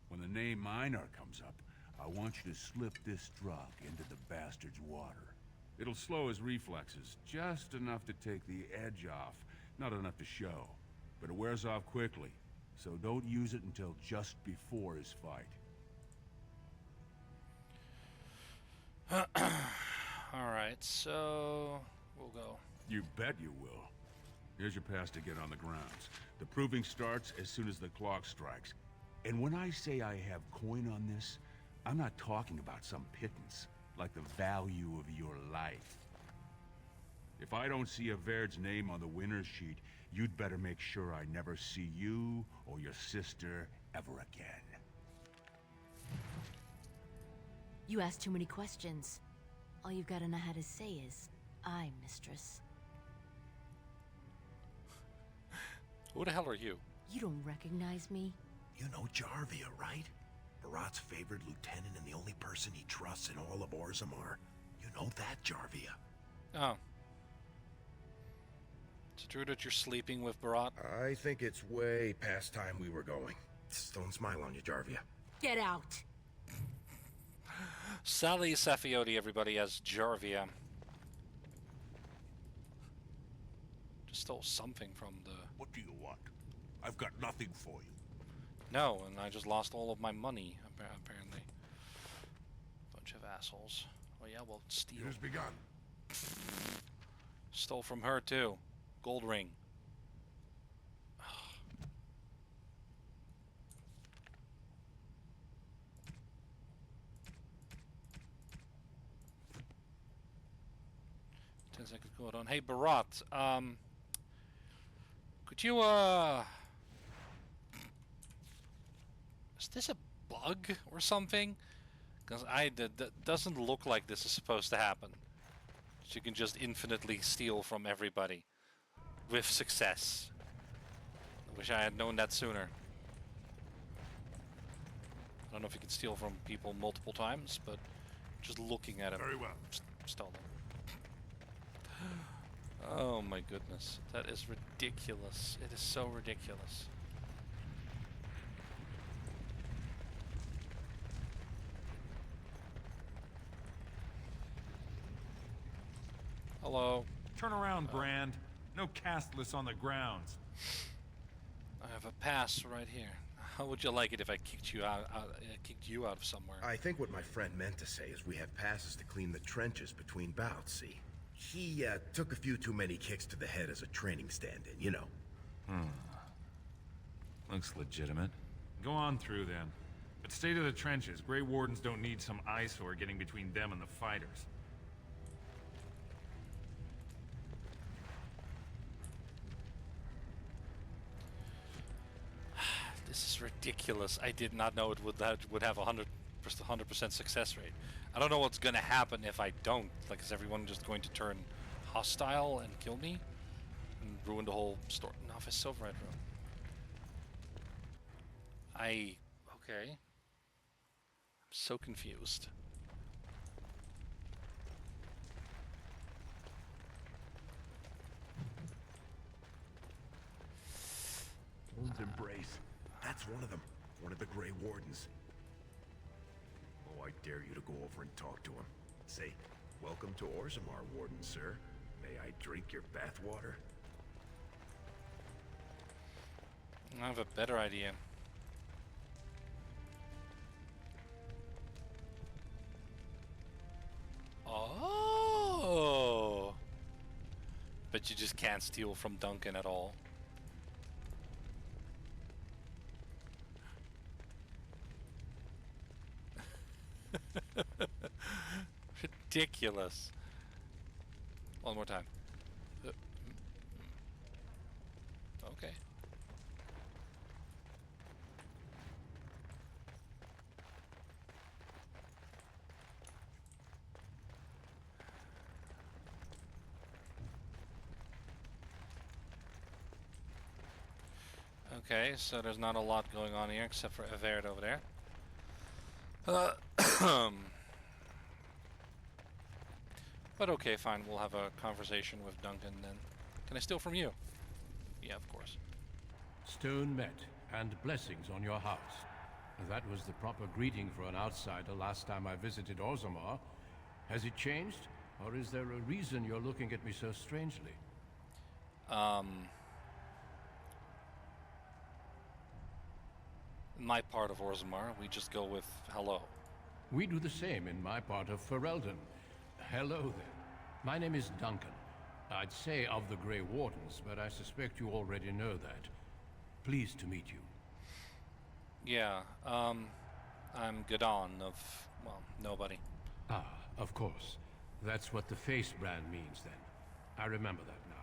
When the name Minar comes up, I want you to slip this drug into the bastard's water. It'll slow his reflexes, just enough to take the edge off, not enough to show. But it wears off quickly, so don't use it until just before his fight. Alright, so... we'll go. You bet you will. Here's your pass to get on the grounds. The proving starts as soon as the clock strikes. And when I say I have coin on this, I'm not talking about some pittance, like the value of your life. If I don't see Averd's name on the winner's sheet, you'd better make sure I never see you or your sister ever again. You ask too many questions. All you've got to know how to say is, "I'm mistress." Who the hell are you? You don't recognize me? You know Jarvia, right? Barat's favorite lieutenant and the only person he trusts in all of Orzammar. You know that, Jarvia? Oh. Is it true that you're sleeping with Barat? I think it's way past time we were going. Just don't smile on you, Jarvia. Get out! Sally Safioti, everybody, as Jarvia. Just stole something from the... What do you want? I've got nothing for you. No, and I just lost all of my money, apparently. Bunch of assholes. Oh yeah, well, steal. It has begun. Stole from her, too. Gold ring. I could go on. Hey, Barat, could you, is this a bug or something? Because that doesn't look like this is supposed to happen. You can just infinitely steal from everybody with success. I wish I had known that sooner. I don't know if you can steal from people multiple times, but just looking at them. Very well. Stole them. Oh my goodness, that is ridiculous. It is so ridiculous. Hello. Turn around, Brand. No castless on the grounds. I have a pass right here. How would you like it if I kicked you out of somewhere? I think what my friend meant to say is we have passes to clean the trenches between bouts, see? He, took a few too many kicks to the head as a training stand-in, you know. Looks legitimate. Go on through, then. But stay to the trenches. Grey Wardens don't need some eyesore getting between them and the fighters. This is ridiculous. I did not know it would have a 100% success rate. I don't know what's gonna happen if I don't. Like, is everyone just going to turn hostile and kill me and ruin the whole store? Novice Silverite room. Okay. I'm so confused. Wound's Embrace. That's one of them. One of the Grey Wardens. Oh, I dare you to go over and talk to him. Say, "Welcome to Orzammar, Warden, sir. May I drink your bathwater?" I have a better idea. Oh! But you just can't steal from Duncan at all. Ridiculous. One more time. Okay. Okay, so there's not a lot going on here except for Averd over there. But okay, fine, we'll have a conversation with Duncan then. Can I steal from you? Yeah, of course. Stone met, and blessings on your house. That was the proper greeting for an outsider last time I visited Orzammar. Has it changed? Or is there a reason you're looking at me so strangely? In my part of Orzammar, we just go with hello. We do the same in my part of Ferelden. Hello there. My name is Duncan. I'd say of the Grey Wardens, but I suspect you already know that. Pleased to meet you. Yeah, I'm Gadon of, well, nobody. Ah, of course. That's what the face brand means then. I remember that now.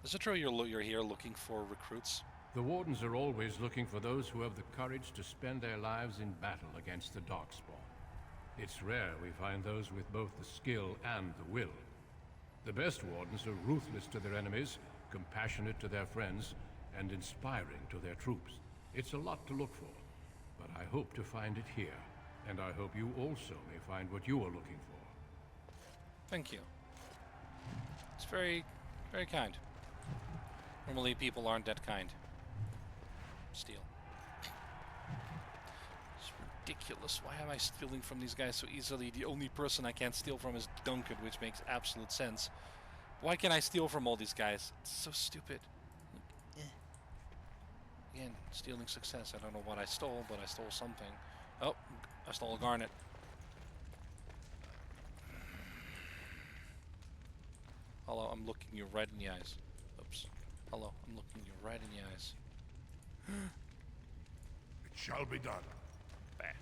Is it true you're here looking for recruits? The Wardens are always looking for those who have the courage to spend their lives in battle against the Darkspawn. It's rare we find those with both the skill and the will. The best Wardens are ruthless to their enemies, compassionate to their friends, and inspiring to their troops. It's a lot to look for, but I hope to find it here, and I hope you also may find what you are looking for. Thank you. It's very, very kind. Normally people aren't that kind. Steal. It's ridiculous. Why am I stealing from these guys so easily? The only person I can't steal from is Duncan, which makes absolute sense. Why can I steal from all these guys? It's so stupid. Again, stealing success. I don't know what I stole, but I stole something. Oh, I stole a garnet. Hello, I'm looking you right in the eyes. Oops. Hello, I'm looking you right in the eyes. It shall be done. Bah.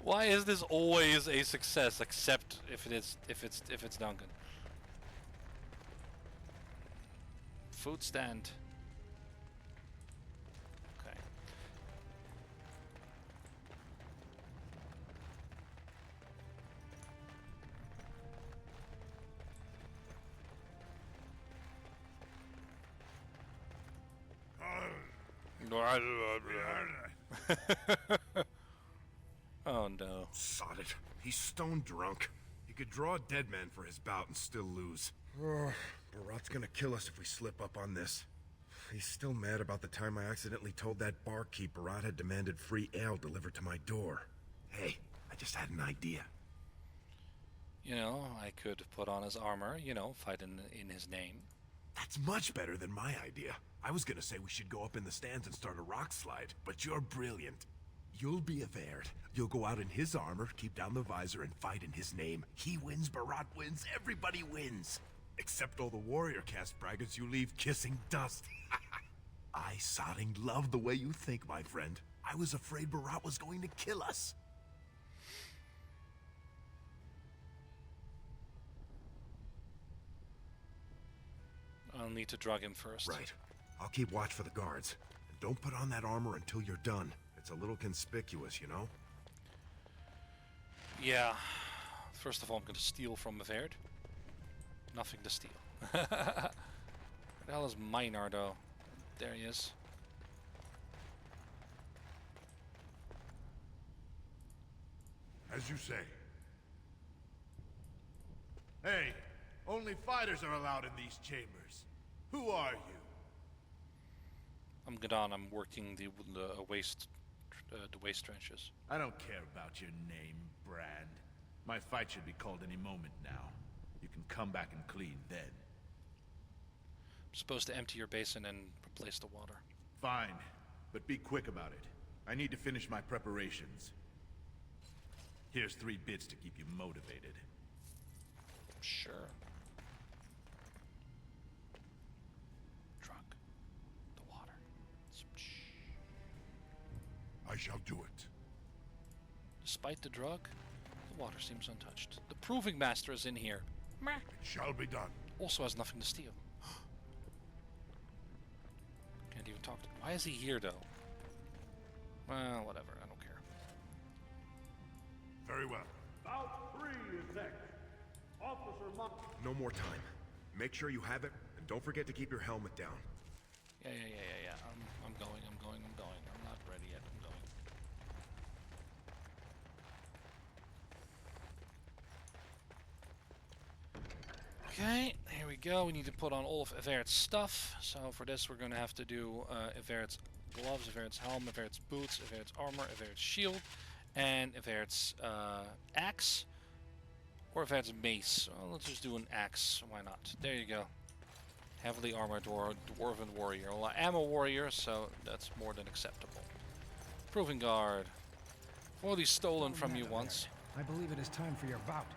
Why is this always a success, except if it's Duncan? Food stand. Okay. Oh no. Sod it. He's stone drunk. He could draw a dead man for his bout and still lose. Barat's gonna kill us if we slip up on this. He's still mad about the time I accidentally told that barkeep Barat had demanded free ale delivered to my door. Hey, I just had an idea. You know, I could put on his armor, you know, fight in his name. That's much better than my idea. I was gonna say we should go up in the stands and start a rock slide, but you're brilliant. You'll be a Verd. You'll go out in his armor, keep down the visor, and fight in his name. He wins, Barat wins, everybody wins. Except all the warrior caste braggarts you leave kissing dust. I sodding love the way you think, my friend. I was afraid Barat was going to kill us. I'll need to drug him first. Right. I'll keep watch for the guards. And don't put on that armor until you're done. It's a little conspicuous, you know? Yeah. First of all, I'm going to steal from Maverd. Nothing to steal. Where the hell is Minar, though? There he is. As you say. Hey, only fighters are allowed in these chambers. Who are you? I'm Gadon. I'm working the waste trenches. I don't care about your name, Brand. My fight should be called any moment now. You can come back and clean then. I'm supposed to empty your basin and replace the water. Fine, but be quick about it. I need to finish my preparations. Here's 3 bits to keep you motivated. Sure. Drunk. The water. I shall do it. Despite the drug, the water seems untouched. The Proving Master is in here. It shall be done. Also has nothing to steal. Can't even talk to him. Why is he here, though? Well, whatever. I don't care. Very well. Bout 3 is next. Officer Monk. No more time. Make sure you have it, and don't forget to keep your helmet down. Yeah. I'm going. I'm not ready yet. I'm going. Okay, here we go. We need to put on all of Evert's stuff. So for this, we're going to have to do Evert's gloves, Evert's helm, Evert's boots, Evert's armor, Evert's shield, and Evert's axe, or Evert's mace. Well, let's just do an axe. Why not? There you go. Heavily armored dwarven warrior. Well, I am a warrior, so that's more than acceptable. Proving guard. For these stolen from you once. I believe it is time for your bout.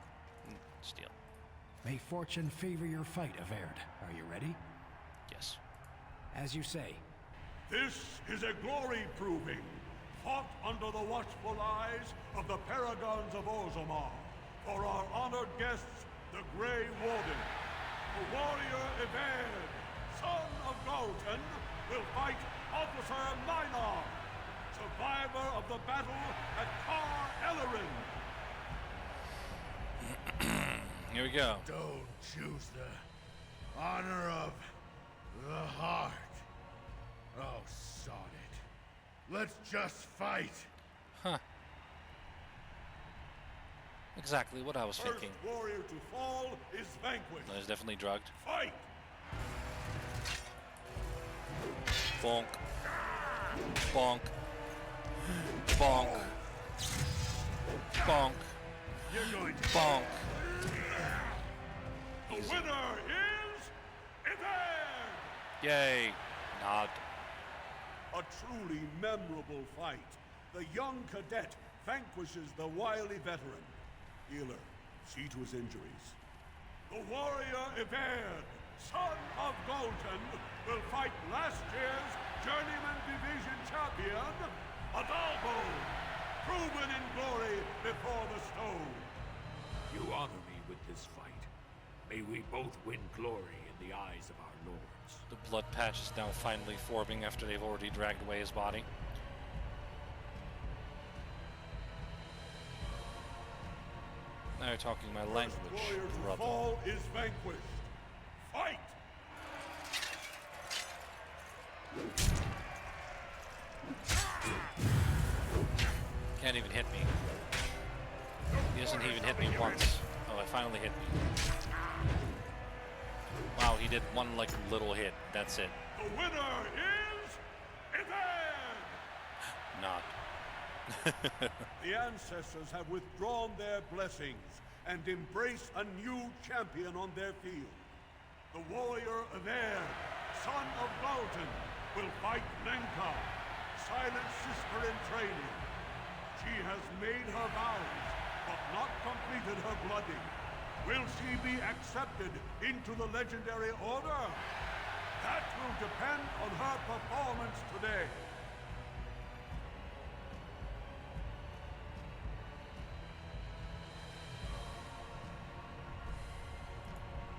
Steal. May fortune favor your fight, Averd. Are you ready? Yes. As you say. This is a glory proving, fought under the watchful eyes of the paragons of Orzammar. For our honored guests, the Grey Warden, the warrior Everd, son of Galton, will fight Officer Minar, survivor of the battle at Kar Ellerin. Here we go. Don't choose the honor of the heart. Oh, sod it. Let's just fight. Huh. Exactly what I was First thinking. warrior to fall is vanquished. No, he's definitely drugged. Fight! Bonk. Bonk. Bonk. Bonk. You're going to bonk. The winner is Everd! Yay. Nod. A truly memorable fight. The young cadet vanquishes the wily veteran. Healer, see to his injuries. The warrior Everd, son of Galton, will fight last year's Journeyman Division champion, Adalbo, proven in glory before the stone. You honor me with this fight. May we both win glory in the eyes of our lords. The blood patch is now finally forming after they've already dragged away his body. Now you're talking my language, Warrior to brother. fall is vanquished. Fight! Can't even hit me. He doesn't even hit me once. Oh, it finally hit me. Wow, he did one like little hit. That's it. The winner is Everd! Not. The ancestors have withdrawn their blessings and embrace a new champion on their field. The warrior Everd, son of Galton, will fight Lenka, silent sister in training. She has made her vows, but not completed her blooding. Will she be accepted into the legendary order? That will depend on her performance today.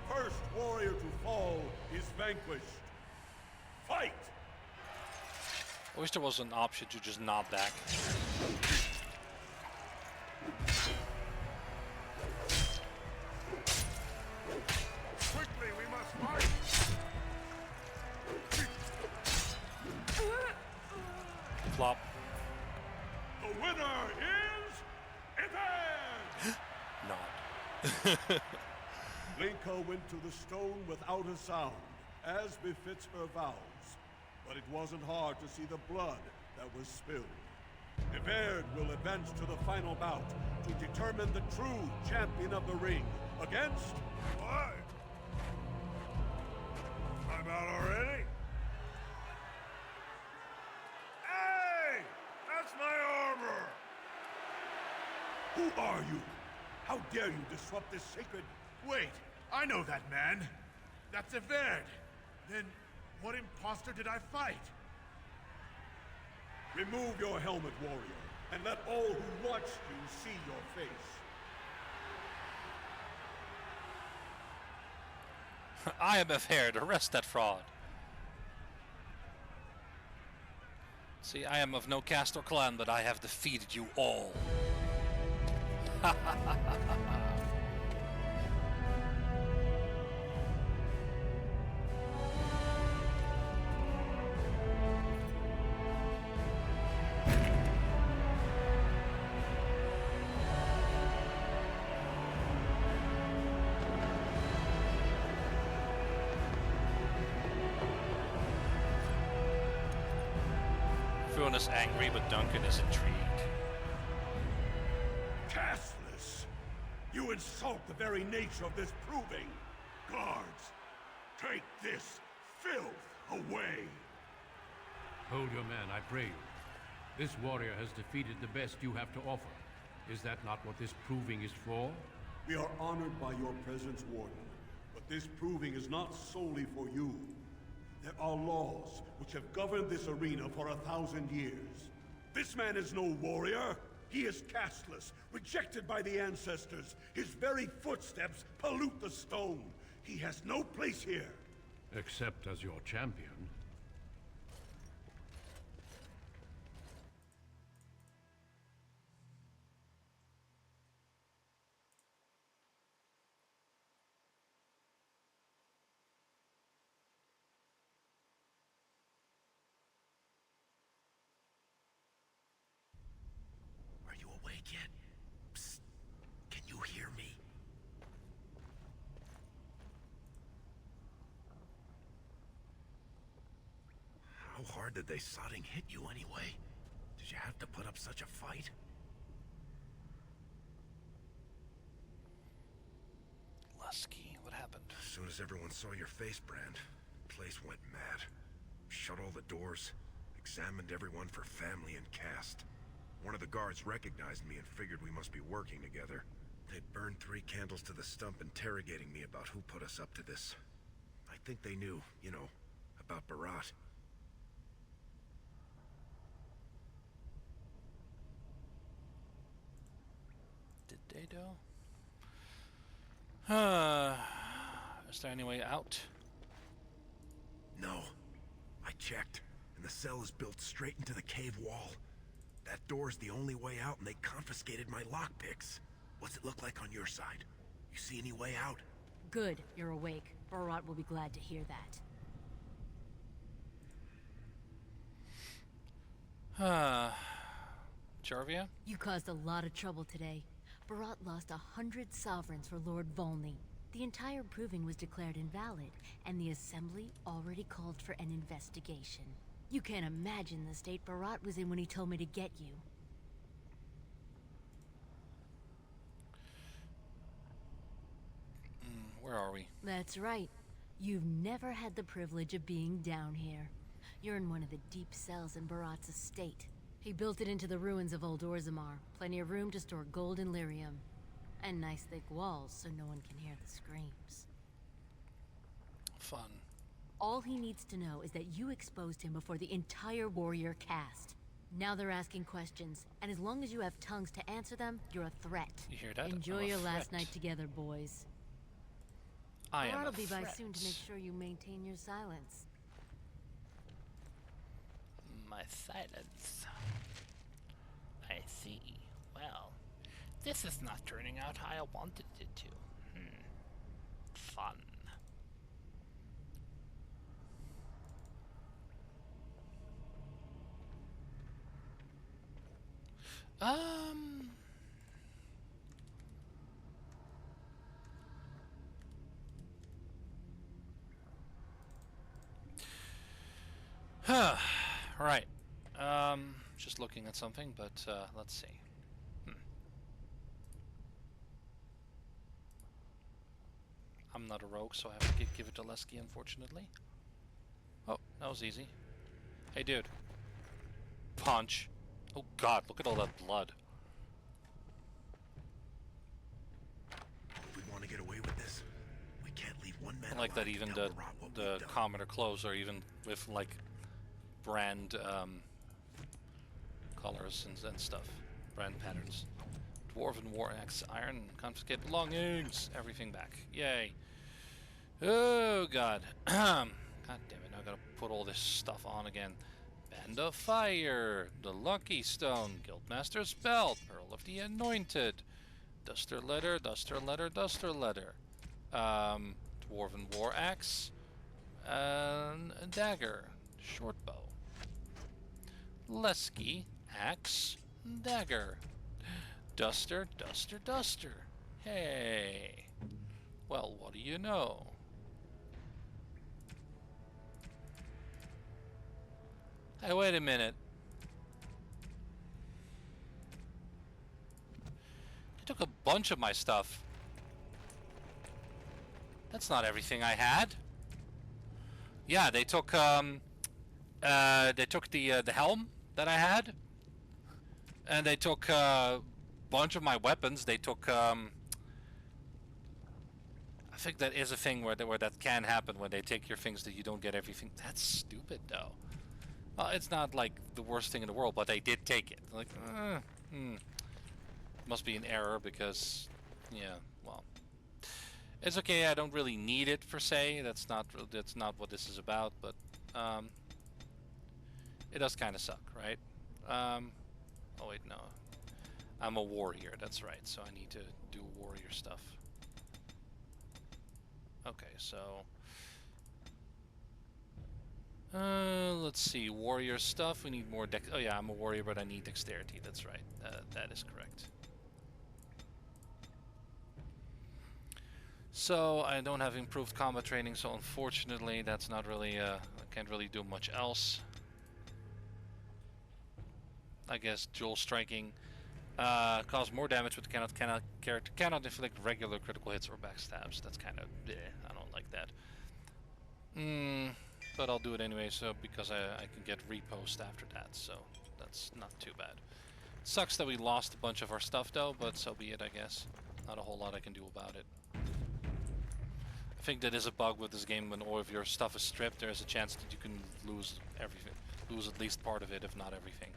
First warrior to fall is vanquished. Fight! I wish there was an option to just nod back. Quickly, we must fight. Flop. The winner is Everd! Nod. Lenka went to the stone without a sound, as befits her vows. But it wasn't hard to see the blood that was spilled. Everd will advance to the final bout to determine the true champion of the ring against... What? I'm out already? Hey! That's my armor! Who are you? How dare you disrupt this sacred... Wait, I know that man. That's Everd. Then what imposter did I fight? Remove your helmet, warrior, and let all who watch you see your face. I am Everd. Arrest that fraud. See, I am of no caste or clan, but I have defeated you all. Ha ha ha ha ha. Everyone is angry, but Duncan is intrigued. Castless! You insult the very nature of this proving! Guards, take this filth away! Hold your man, I pray you. This warrior has defeated the best you have to offer. Is that not what this proving is for? We are honored by your presence, Warden. But this proving is not solely for you. There are laws which have governed this arena for 1,000 years. This man is no warrior. He is casteless, rejected by the ancestors. His very footsteps pollute the stone. He has no place here. Except as your champion. Are you awake yet? Psst. Can you hear me? How hard did they sodding hit you anyway? Did you have to put up such a fight? Lusky, what happened? As soon as everyone saw your face, Brand, the place went mad. Shut all the doors, examined everyone for family and caste. One of the guards recognized me and figured we must be working together. They burned 3 candles to the stump interrogating me about who put us up to this. I think they knew, you know, about Barat. Did they do? Is there any way out? No. I checked, and the cell is built straight into the cave wall. That door's the only way out, and they confiscated my lockpicks. What's it look like on your side? You see any way out? Good, you're awake. Barat will be glad to hear that. Jarvia? You caused a lot of trouble today. Barat lost 100 sovereigns for Lord Volney. The entire proving was declared invalid, and the Assembly already called for an investigation. You can't imagine the state Barat was in when he told me to get you. Where are we? That's right. You've never had the privilege of being down here. You're in one of the deep cells in Barat's estate. He built it into the ruins of Old Orzammar. Plenty of room to store gold and lyrium. And nice thick walls so no one can hear the screams. Fun. All he needs to know is that you exposed him before the entire warrior caste. Now they're asking questions, and as long as you have tongues to answer them, you're a threat. You hear that? Enjoy I'm a your last threat. night together, boys. I am Barat a will be by threat. soon to make sure you maintain your silence. My silence. I see. Well, this is not turning out how I wanted it to. Fun. Right. Just looking at something, but let's see. I'm not a rogue, so I have to give it to Lesky, unfortunately. Oh, that was easy. Hey, dude. Punch. Oh god, look at all that blood. If we want to get away with this, we can't leave one man I like that alive even to the tell Barat what we've done. commoner clothes are even with like brand colors and stuff. Brand patterns. Dwarven war axe, iron, confiscate belongings, everything back. Yay. Oh god. God damn it, now I gotta put all this stuff on again. Band of Fire, the Lucky Stone, Guildmaster's Belt, Pearl of the Anointed, Duster Letter, Duster Letter, Duster Letter, Dwarven War Axe, and a Dagger, Short Bow, Lesky, Axe, Dagger, Duster, Duster, Duster. Hey. Well, what do you know? Hey, wait a minute. They took a bunch of my stuff. That's not everything I had. Yeah, they took the helm that I had, and they took a bunch of my weapons. They took think that is a thing where that can happen when they take your things that you don't get everything. That's stupid, though. Well, it's not like the worst thing in the world, but they did take it. Like, must be an error because, yeah, well, it's okay. I don't really need it per se. That's not what this is about. But it does kind of suck, right? Oh wait, no. I'm a warrior. That's right. So I need to do warrior stuff. Okay, so let's see, warrior stuff. We need more oh yeah, I'm a warrior, but I need dexterity. That's right. That is correct. So I don't have improved combat training, so unfortunately that's not really I can't really do much else. I guess dual striking cause more damage, but character cannot inflict regular critical hits or backstabs. That's kind of I don't like that. But I'll do it anyway, so because I can get repost after that, so that's not too bad. Sucks that we lost a bunch of our stuff though, but so be it, I guess. Not a whole lot I can do about it. I think that is a bug with this game. When all of your stuff is stripped, there is a chance that you can lose everything, lose at least part of it, if not everything.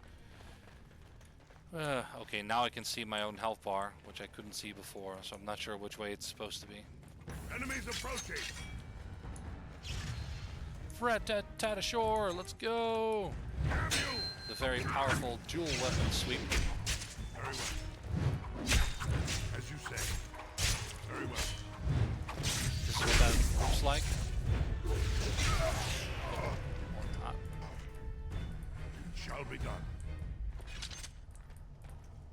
Okay, now I can see my own health bar, which I couldn't see before, so I'm not sure which way it's supposed to be. Enemies approaching! Rat-tat-tat ashore, let's go! The very powerful dual weapon sweep. Very well. As you say. Very well. This is what that looks like. Or not. It shall be done.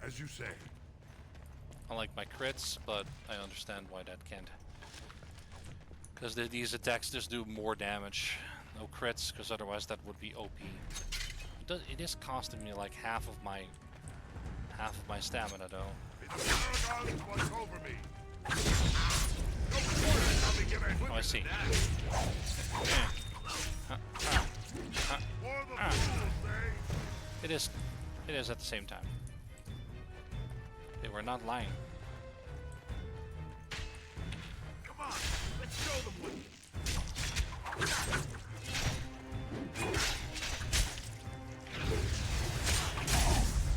As you say. I like my crits, but I understand why that can't. Because these attacks just do more damage. No crits, because otherwise that would be OP. It is costing me like half of my stamina, though. Oh, I see. It is at the same time. They were not lying. Come on, let's show them what.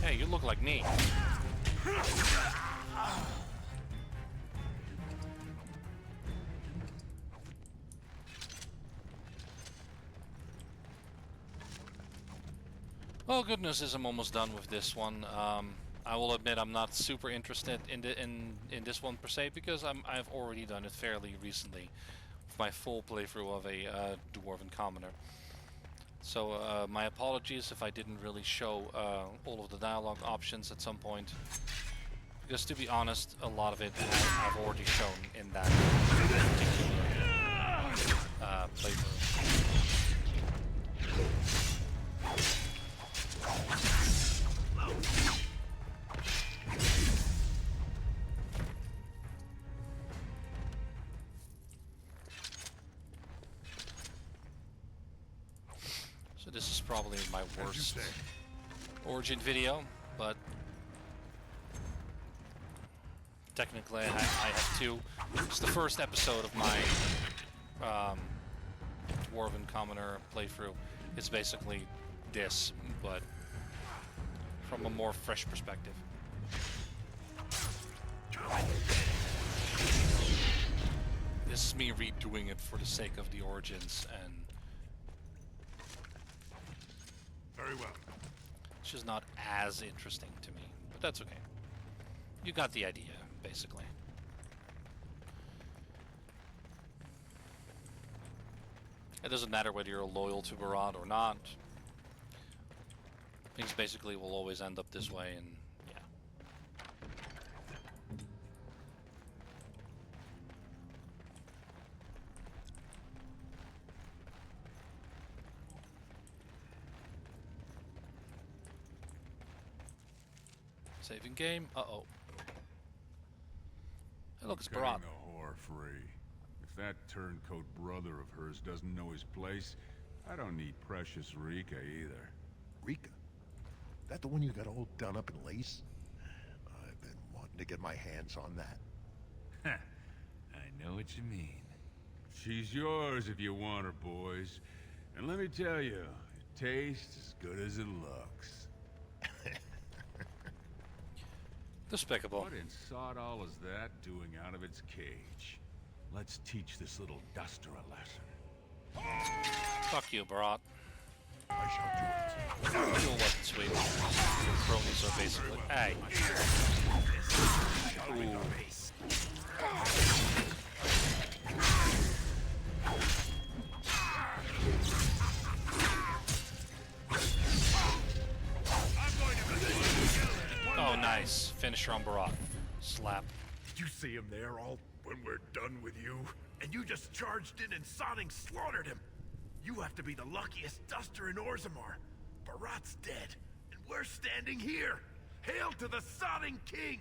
Hey, you look like me. Oh goodness, I'm almost done with this one. I will admit I'm not super interested in this one per se, because I've already done it fairly recently with my full playthrough of a Dwarven Commoner. So my apologies if I didn't really show all of the dialogue options at some point, because to be honest, a lot of it I've already shown in that particular playthrough. So this is probably my worst origin video, but technically I have two. It's the first episode of my Dwarven Commoner playthrough. It's basically this, but from a more fresh perspective. This is me redoing it for the sake of the origins, and very well. It's just not as interesting to me, but that's okay. You got the idea, basically. It doesn't matter whether you're loyal to Barad or not. Things basically will always end up this way, and yeah. Saving game. Uh-oh. Hey, look, it's Barad. The whore free. If that turncoat brother of hers doesn't know his place, I don't need precious Rika either. Rika? That the one you got all done up in lace? I've been wanting to get my hands on that. I know what you mean. She's yours if you want her, boys. And let me tell you, it tastes as good as it looks. Despicable. What in sod all is that doing out of its cage? Let's teach this little duster a lesson. Fuck you, Barat. I shall do it. You'll what, sweet. Your cronies are basically. Hey. Ooh. Oh, nice. Finisher on Barat. Slap. Did you see him there all when we're done with you? And you just charged in and sodding slaughtered him. You have to be the luckiest duster in Orzammar. Barat's dead, and we're standing here. Hail to the sodding king!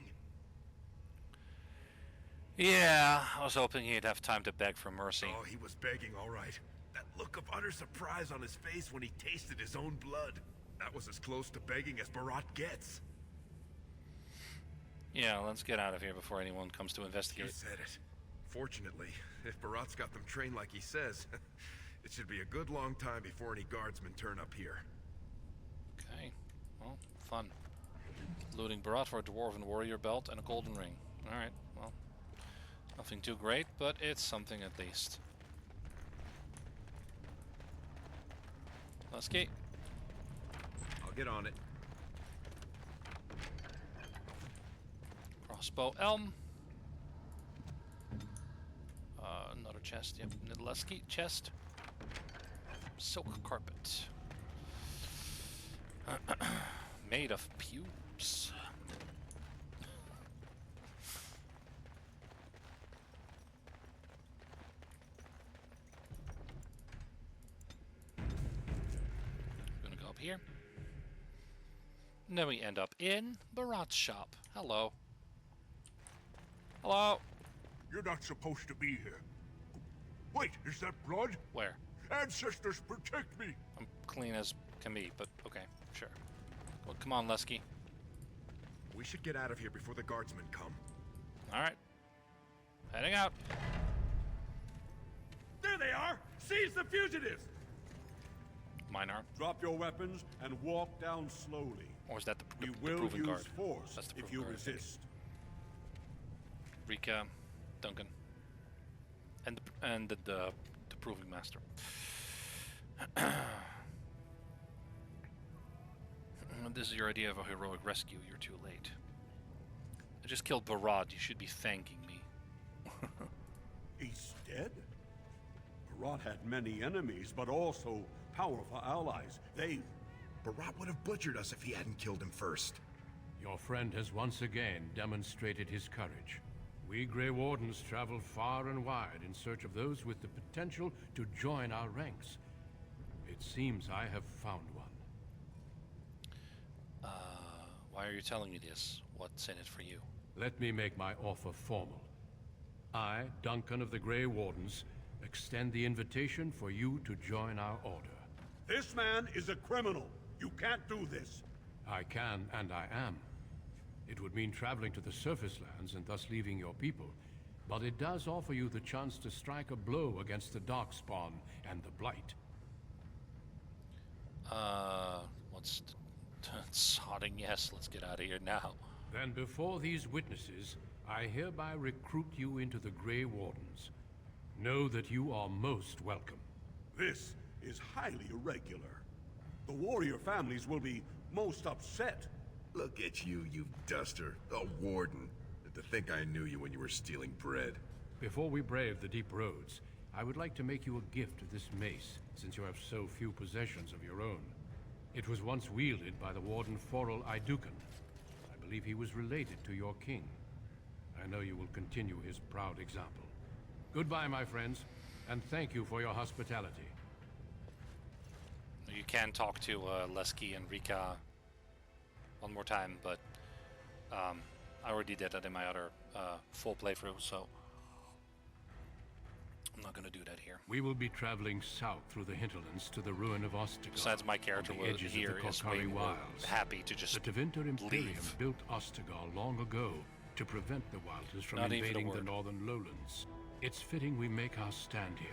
Yeah, I was hoping he'd have time to beg for mercy. Oh, he was begging, all right. That look of utter surprise on his face when he tasted his own blood. That was as close to begging as Barat gets. Yeah, let's get out of here before anyone comes to investigate. You said it. Fortunately, if Barat's got them trained like he says, it should be a good long time before any guardsmen turn up here. Okay, well, fun. Looting Barat for a dwarven warrior belt and a golden ring. Alright, well, nothing too great, but it's something at least. Let's skate. I'll get on it. Crossbow elm. Another chest. Yep, Nidleski chest. Silk carpet. Made of pubes. Gonna go up here. And then we end up in Barat's shop. Hello. Hello. You're not supposed to be here. Wait, is that blood? Where? Ancestors, protect me! I'm clean as can be, but okay, sure. Well, come on, Lesky. We should get out of here before the guardsmen come. Alright. Heading out. There they are! Seize the fugitives! Mine are. Drop your weapons and walk down slowly. Or is that the We will proving use guard? force That's the if proving you guard, I think. resist. Rika, Duncan, and the proving master. This is your idea of a heroic rescue. You're too late. I just killed Barat. You should be thanking me. He's dead? Barat had many enemies, but also powerful allies. Barat would have butchered us if he hadn't killed him first. Your friend has once again demonstrated his courage. We Grey Wardens travel far and wide in search of those with the potential to join our ranks. It seems I have found one. Why are you telling me this? What's in it for you? Let me make my offer formal. I, Duncan of the Grey Wardens, extend the invitation for you to join our order. This man is a criminal. You can't do this. I can, and I am. It would mean traveling to the surface lands and thus leaving your people, but it does offer you the chance to strike a blow against the Darkspawn and the Blight. What's sodding yes, let's get out of here now. Then before these witnesses, I hereby recruit you into the Grey Wardens. Know that you are most welcome. This is highly irregular. The warrior families will be most upset. Look at you, you duster. A warden. To think I knew you when you were stealing bread. Before we brave the deep roads, I would like to make you a gift of this mace, since you have so few possessions of your own. It was once wielded by the warden Forel Idukan. I believe he was related to your king. I know you will continue his proud example. Goodbye, my friends, and thank you for your hospitality. You can talk to Lesky and Rika one more time, but I already did that in my other full playthrough, so I'm not going to do that here. We will be traveling south through the hinterlands to the ruin of Ostagar. Besides, my character was here is way more happy to just The Tevinter Imperium leave. built Ostagar long ago to prevent the Wilders from Not even a invading the word. northern lowlands. It's fitting we make our stand here,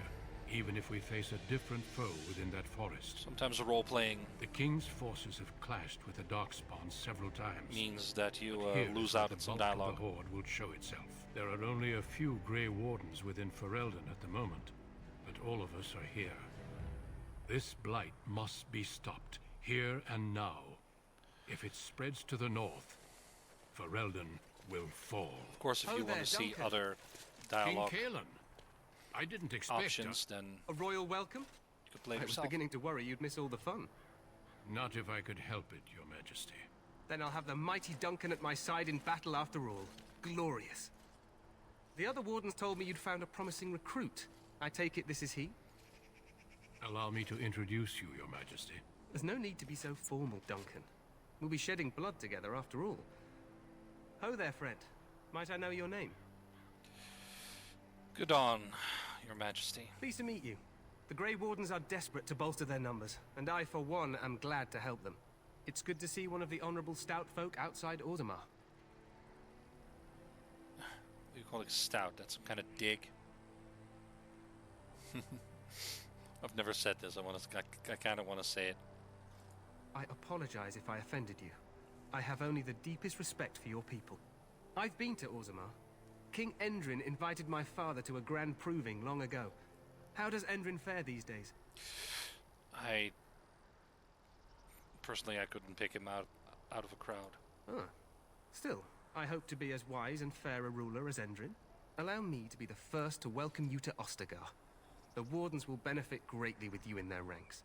even if we face a different foe within that forest. Sometimes role-playing... The King's forces have clashed with the Darkspawn several times. Means that you lose here, out on some dialogue. The Horde will show itself. There are only a few Grey Wardens within Ferelden at the moment, but all of us are here. This blight must be stopped, here and now. If it spreads to the north, Ferelden will fall. Of course, if you want to see other dialogue King Kalen, I didn't expect options, then a royal welcome? You could play I yourself. was beginning to worry you'd miss all the fun. Not if I could help it, Your Majesty. Then I'll have the mighty Duncan at my side in battle after all. Glorious. The other wardens told me you'd found a promising recruit. I take it this is he? Allow me to introduce you, Your Majesty. There's no need to be so formal, Duncan. We'll be shedding blood together after all. Ho there, friend. Might I know your name? Good on, Your Majesty. Pleased to meet you. The Grey Wardens are desperate to bolster their numbers, and I, for one, am glad to help them. It's good to see one of the honorable stout folk outside Orzammar. You call it stout? That's some kind of dig. I've never said this. I kind of want to say it. I apologize if I offended you. I have only the deepest respect for your people. I've been to Orzammar. King Endrin invited my father to a grand proving long ago. How does Endrin fare these days? Personally, I couldn't pick him out of a crowd. Huh. Still, I hope to be as wise and fair a ruler as Endrin. Allow me to be the first to welcome you to Ostagar. The Wardens will benefit greatly with you in their ranks.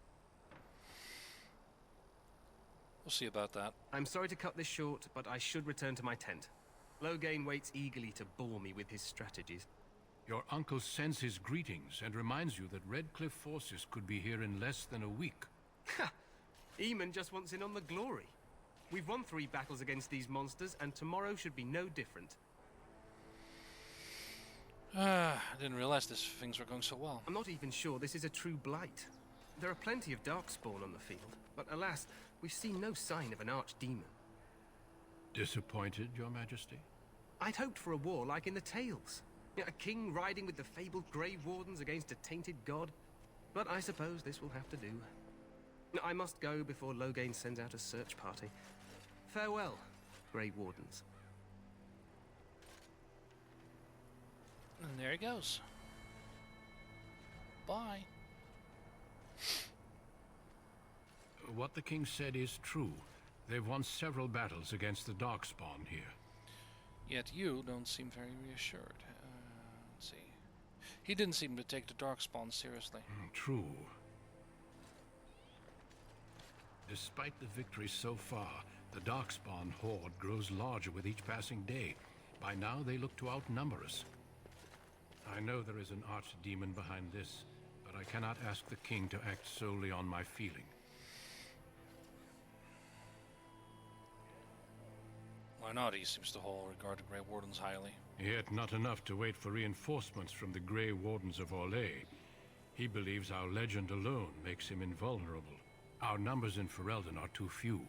We'll see about that. I'm sorry to cut this short, but I should return to my tent. Loghain waits eagerly to bore me with his strategies. Your uncle sends his greetings and reminds you that Redcliffe forces could be here in less than a week. Ha! Eamon just wants in on the glory. We've won 3 battles against these monsters, and tomorrow should be no different. I didn't realize things were going so well. I'm not even sure this is a true blight. There are plenty of Darkspawn on the field, but alas, we've seen no sign of an archdemon. Disappointed, Your Majesty? I'd hoped for a war like in the tales. A king riding with the fabled Grey Wardens against a tainted god. But I suppose this will have to do. I must go before Loghain sends out a search party. Farewell, Grey Wardens. And there he goes. Bye. What the king said is true. They've won several battles against the Darkspawn here. Yet you don't seem very reassured. Let's see. He didn't seem to take the Darkspawn seriously. True. Despite the victory so far, the Darkspawn horde grows larger with each passing day. By now, they look to outnumber us. I know there is an archdemon behind this, but I cannot ask the king to act solely on my feeling. Why not? He seems to regard the Grey Wardens highly. Yet not enough to wait for reinforcements from the Grey Wardens of Orlais. He believes our legend alone makes him invulnerable. Our numbers in Ferelden are too few.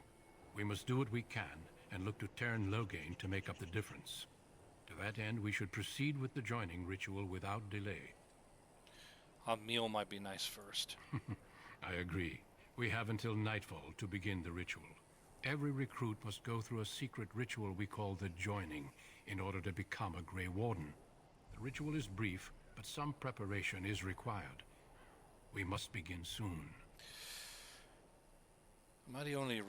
We must do what we can and look to Teyrn Loghain to make up the difference. To that end, we should proceed with the joining ritual without delay. A meal might be nice first. I agree. We have until nightfall to begin the ritual. Every recruit must go through a secret ritual we call the joining in order to become a Grey Warden. The ritual is brief, but some preparation is required. We must begin soon. Am I the only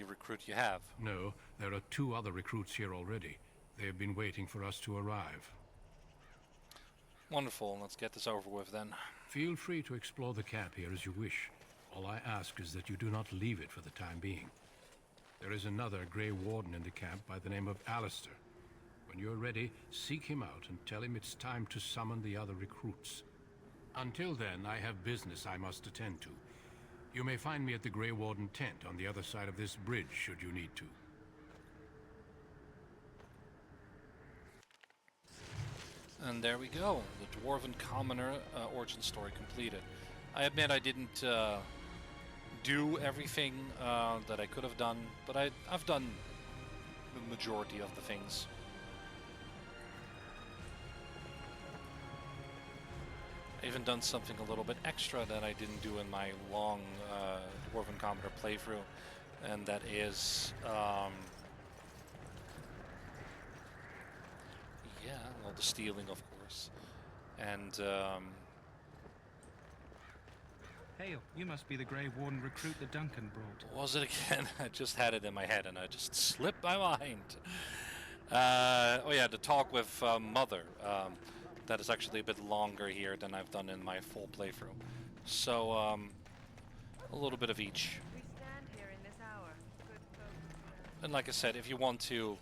recruit you have? No, there are 2 other recruits here already. They have been waiting for us to arrive. Wonderful. Let's get this over with then. Feel free to explore the camp here as you wish. All I ask is that you do not leave it for the time being. There is another Grey Warden in the camp by the name of Alistair. When you're ready, seek him out and tell him it's time to summon the other recruits. Until then, I have business I must attend to. You may find me at the Grey Warden tent on the other side of this bridge, should you need to. And there we go. The Dwarven Commoner origin story completed. I admit I didn't do everything that I could have done, but I've done the majority of the things. even done something a little bit extra that I didn't do in my long Dwarven Commodore playthrough, and that is, yeah, well, the stealing, of course, and Hail, you must be the Grey Warden recruit that Duncan brought. what was it again? I just had it in my head and I just slipped my mind. Oh yeah, the talk with Mother. That is actually a bit longer here than I've done in my full playthrough. So, a little bit of each. And like I said, if you want to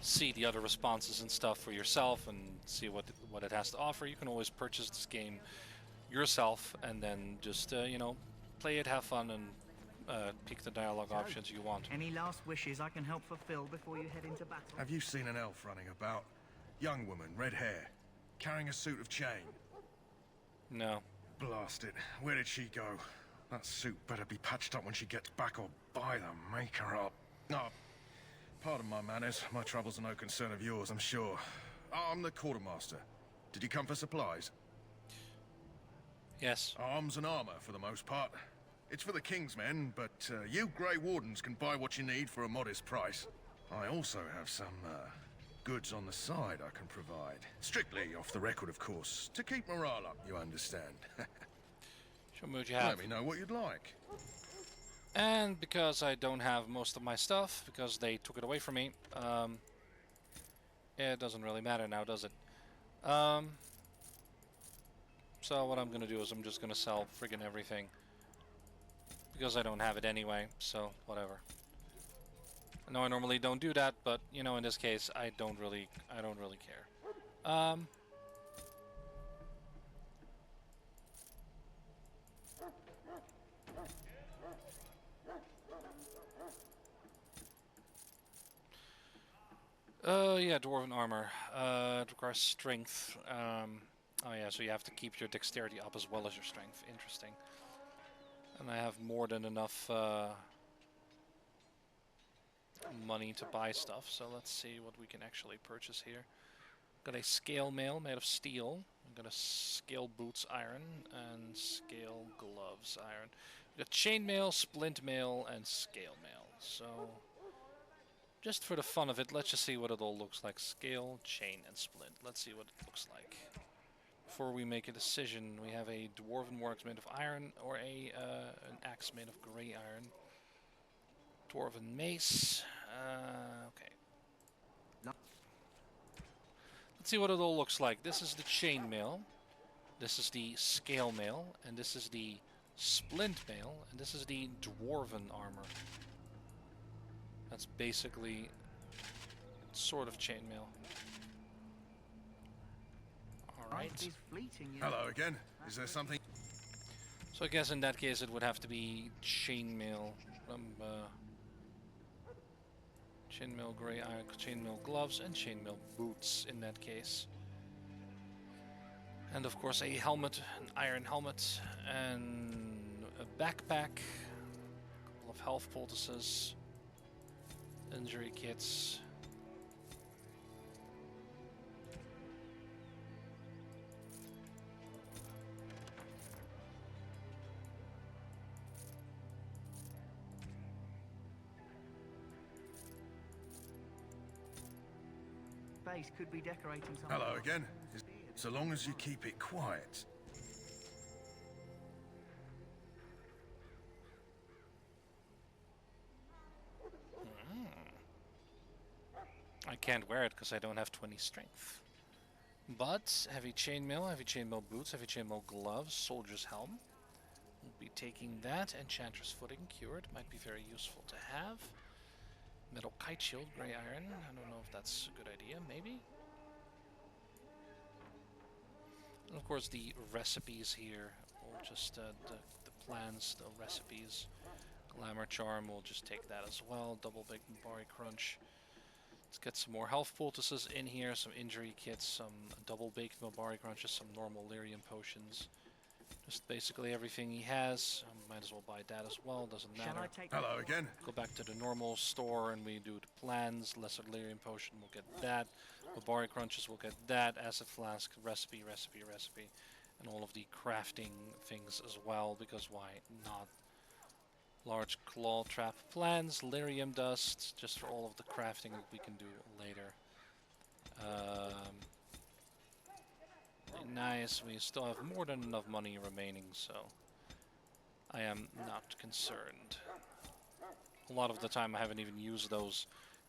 see the other responses and stuff for yourself and see what it has to offer, you can always purchase this game yourself and then just, you know, play it, have fun, and pick the dialogue options you want. Any last wishes I can help fulfill before you head into battle? Have you seen an elf running about? Young woman, red hair, carrying a suit of chain. No. Blast it. Where did she go? That suit better be patched up when she gets back or by the maker up. Oh, pardon my manners. My troubles are no concern of yours, I'm sure. I'm the quartermaster. Did you come for supplies? Yes. Arms and armor, for the most part. It's for the King's men, but you Grey Wardens can buy what you need for a modest price. I also have some goods on the side I can provide. Strictly off the record, of course. To keep morale up, you understand. Show me what you have. Let me know what you'd like. And because I don't have most of my stuff, because they took it away from me, it doesn't really matter now, does it? So what I'm gonna do is I'm just gonna sell friggin' everything. Because I don't have it anyway, so whatever. I know I normally don't do that, but you know, in this case, I don't really care. Yeah, Dwarven armor. It requires strength. Oh yeah, so you have to keep your dexterity up as well as your strength. Interesting. And I have more than enough money to buy stuff, so let's see what we can actually purchase here. Got a scale mail made of steel. I've got a scale boots iron and scale gloves iron. We've got chainmail, splint mail, and scale mail. So, just for the fun of it, let's just see what it all looks like. Scale, chain, and splint. Let's see what it looks like. Before we make a decision, we have a dwarven works made of iron or an axe made of grey iron. Dwarven mace. Okay. Let's see what it all looks like. This is the chainmail. This is the scale mail, and this is the splint mail, and this is the dwarven armor. That's basically sort of chainmail. Alright. Hello again. Is there something? So I guess in that case it would have to be chainmail. Chainmail grey iron, chainmail gloves, and chainmail boots in that case. And of course a helmet, an iron helmet, and a backpack, a couple of health poultices, injury kits. Base could be decorating something. Hello again. So long as you keep it quiet. I can't wear it because I don't have 20 strength. But heavy chainmail boots, heavy chainmail gloves, soldier's helm. We'll be taking that. Enchantress footing, cured, might be very useful to have. Metal kite shield, grey iron. I don't know if that's a good idea, maybe. And of course the recipes here, or just the plans, the recipes. Glamour charm, we'll just take that as well. Double baked Bari crunch. Let's get some more health poultices in here, some injury kits, some double baked Mabari crunches, some normal lyrium potions. Just basically everything he has. Might as well buy that as well, doesn't matter. Hello again. Go back to the normal store and we do the plans. Lesser lyrium potion, we'll get that. Mabari crunches, we'll get that. Acid flask, recipe. And all of the crafting things as well, because why not? Large claw trap plants, lyrium dust, just for all of the crafting that we can do later. Nice, we still have more than enough money remaining, so I am not concerned. A lot of the time I haven't even used those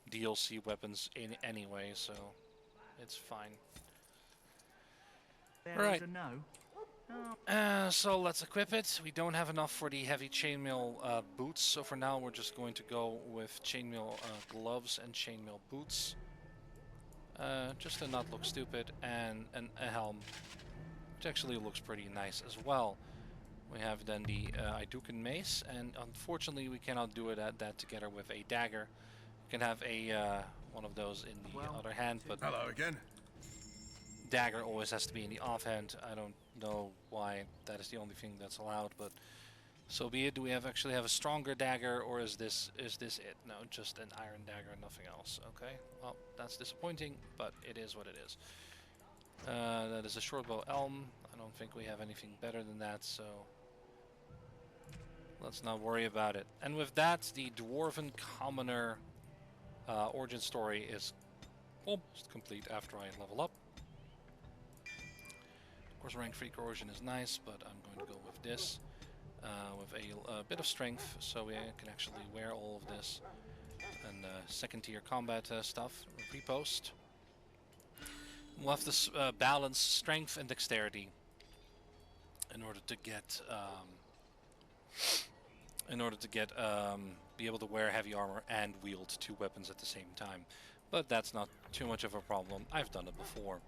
DLC weapons in anyway, so it's fine. Right. So let's equip it. We don't have enough for the heavy chainmail boots, so for now we're just going to go with chainmail gloves and chainmail boots. Just to not look stupid, and a helm, which actually looks pretty nice as well. We have then the Idukan mace, and unfortunately we cannot do that together with a dagger. You can have a one of those in the other hand, but hello again. Dagger always has to be in the offhand. I don't know why that is the only thing that's allowed, but so be it. Do we actually have a stronger dagger, or is this it? No, just an iron dagger and nothing else. Okay, well that's disappointing, but it is what it is. That is a shortbow elm. I don't think we have anything better than that, so let's not worry about it. And with that, the Dwarven Commoner origin story is almost complete after I level up. Of course, rank 3 corrosion is nice, but I'm going to go with this. With a bit of strength, so we can actually wear all of this. And second tier combat stuff, repost. We'll have to balance strength and dexterity in order to get be able to wear heavy armor and wield 2 weapons at the same time. But that's not too much of a problem. I've done it before.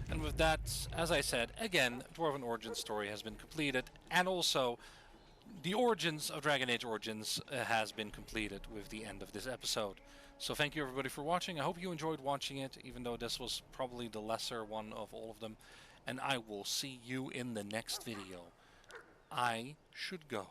And with that, as I said, again, Dwarven Origin story has been completed, and also the origins of Dragon Age Origins has been completed with the end of this episode. So thank you everybody for watching. I hope you enjoyed watching it, even though this was probably the lesser one of all of them. And I will see you in the next video. I should go.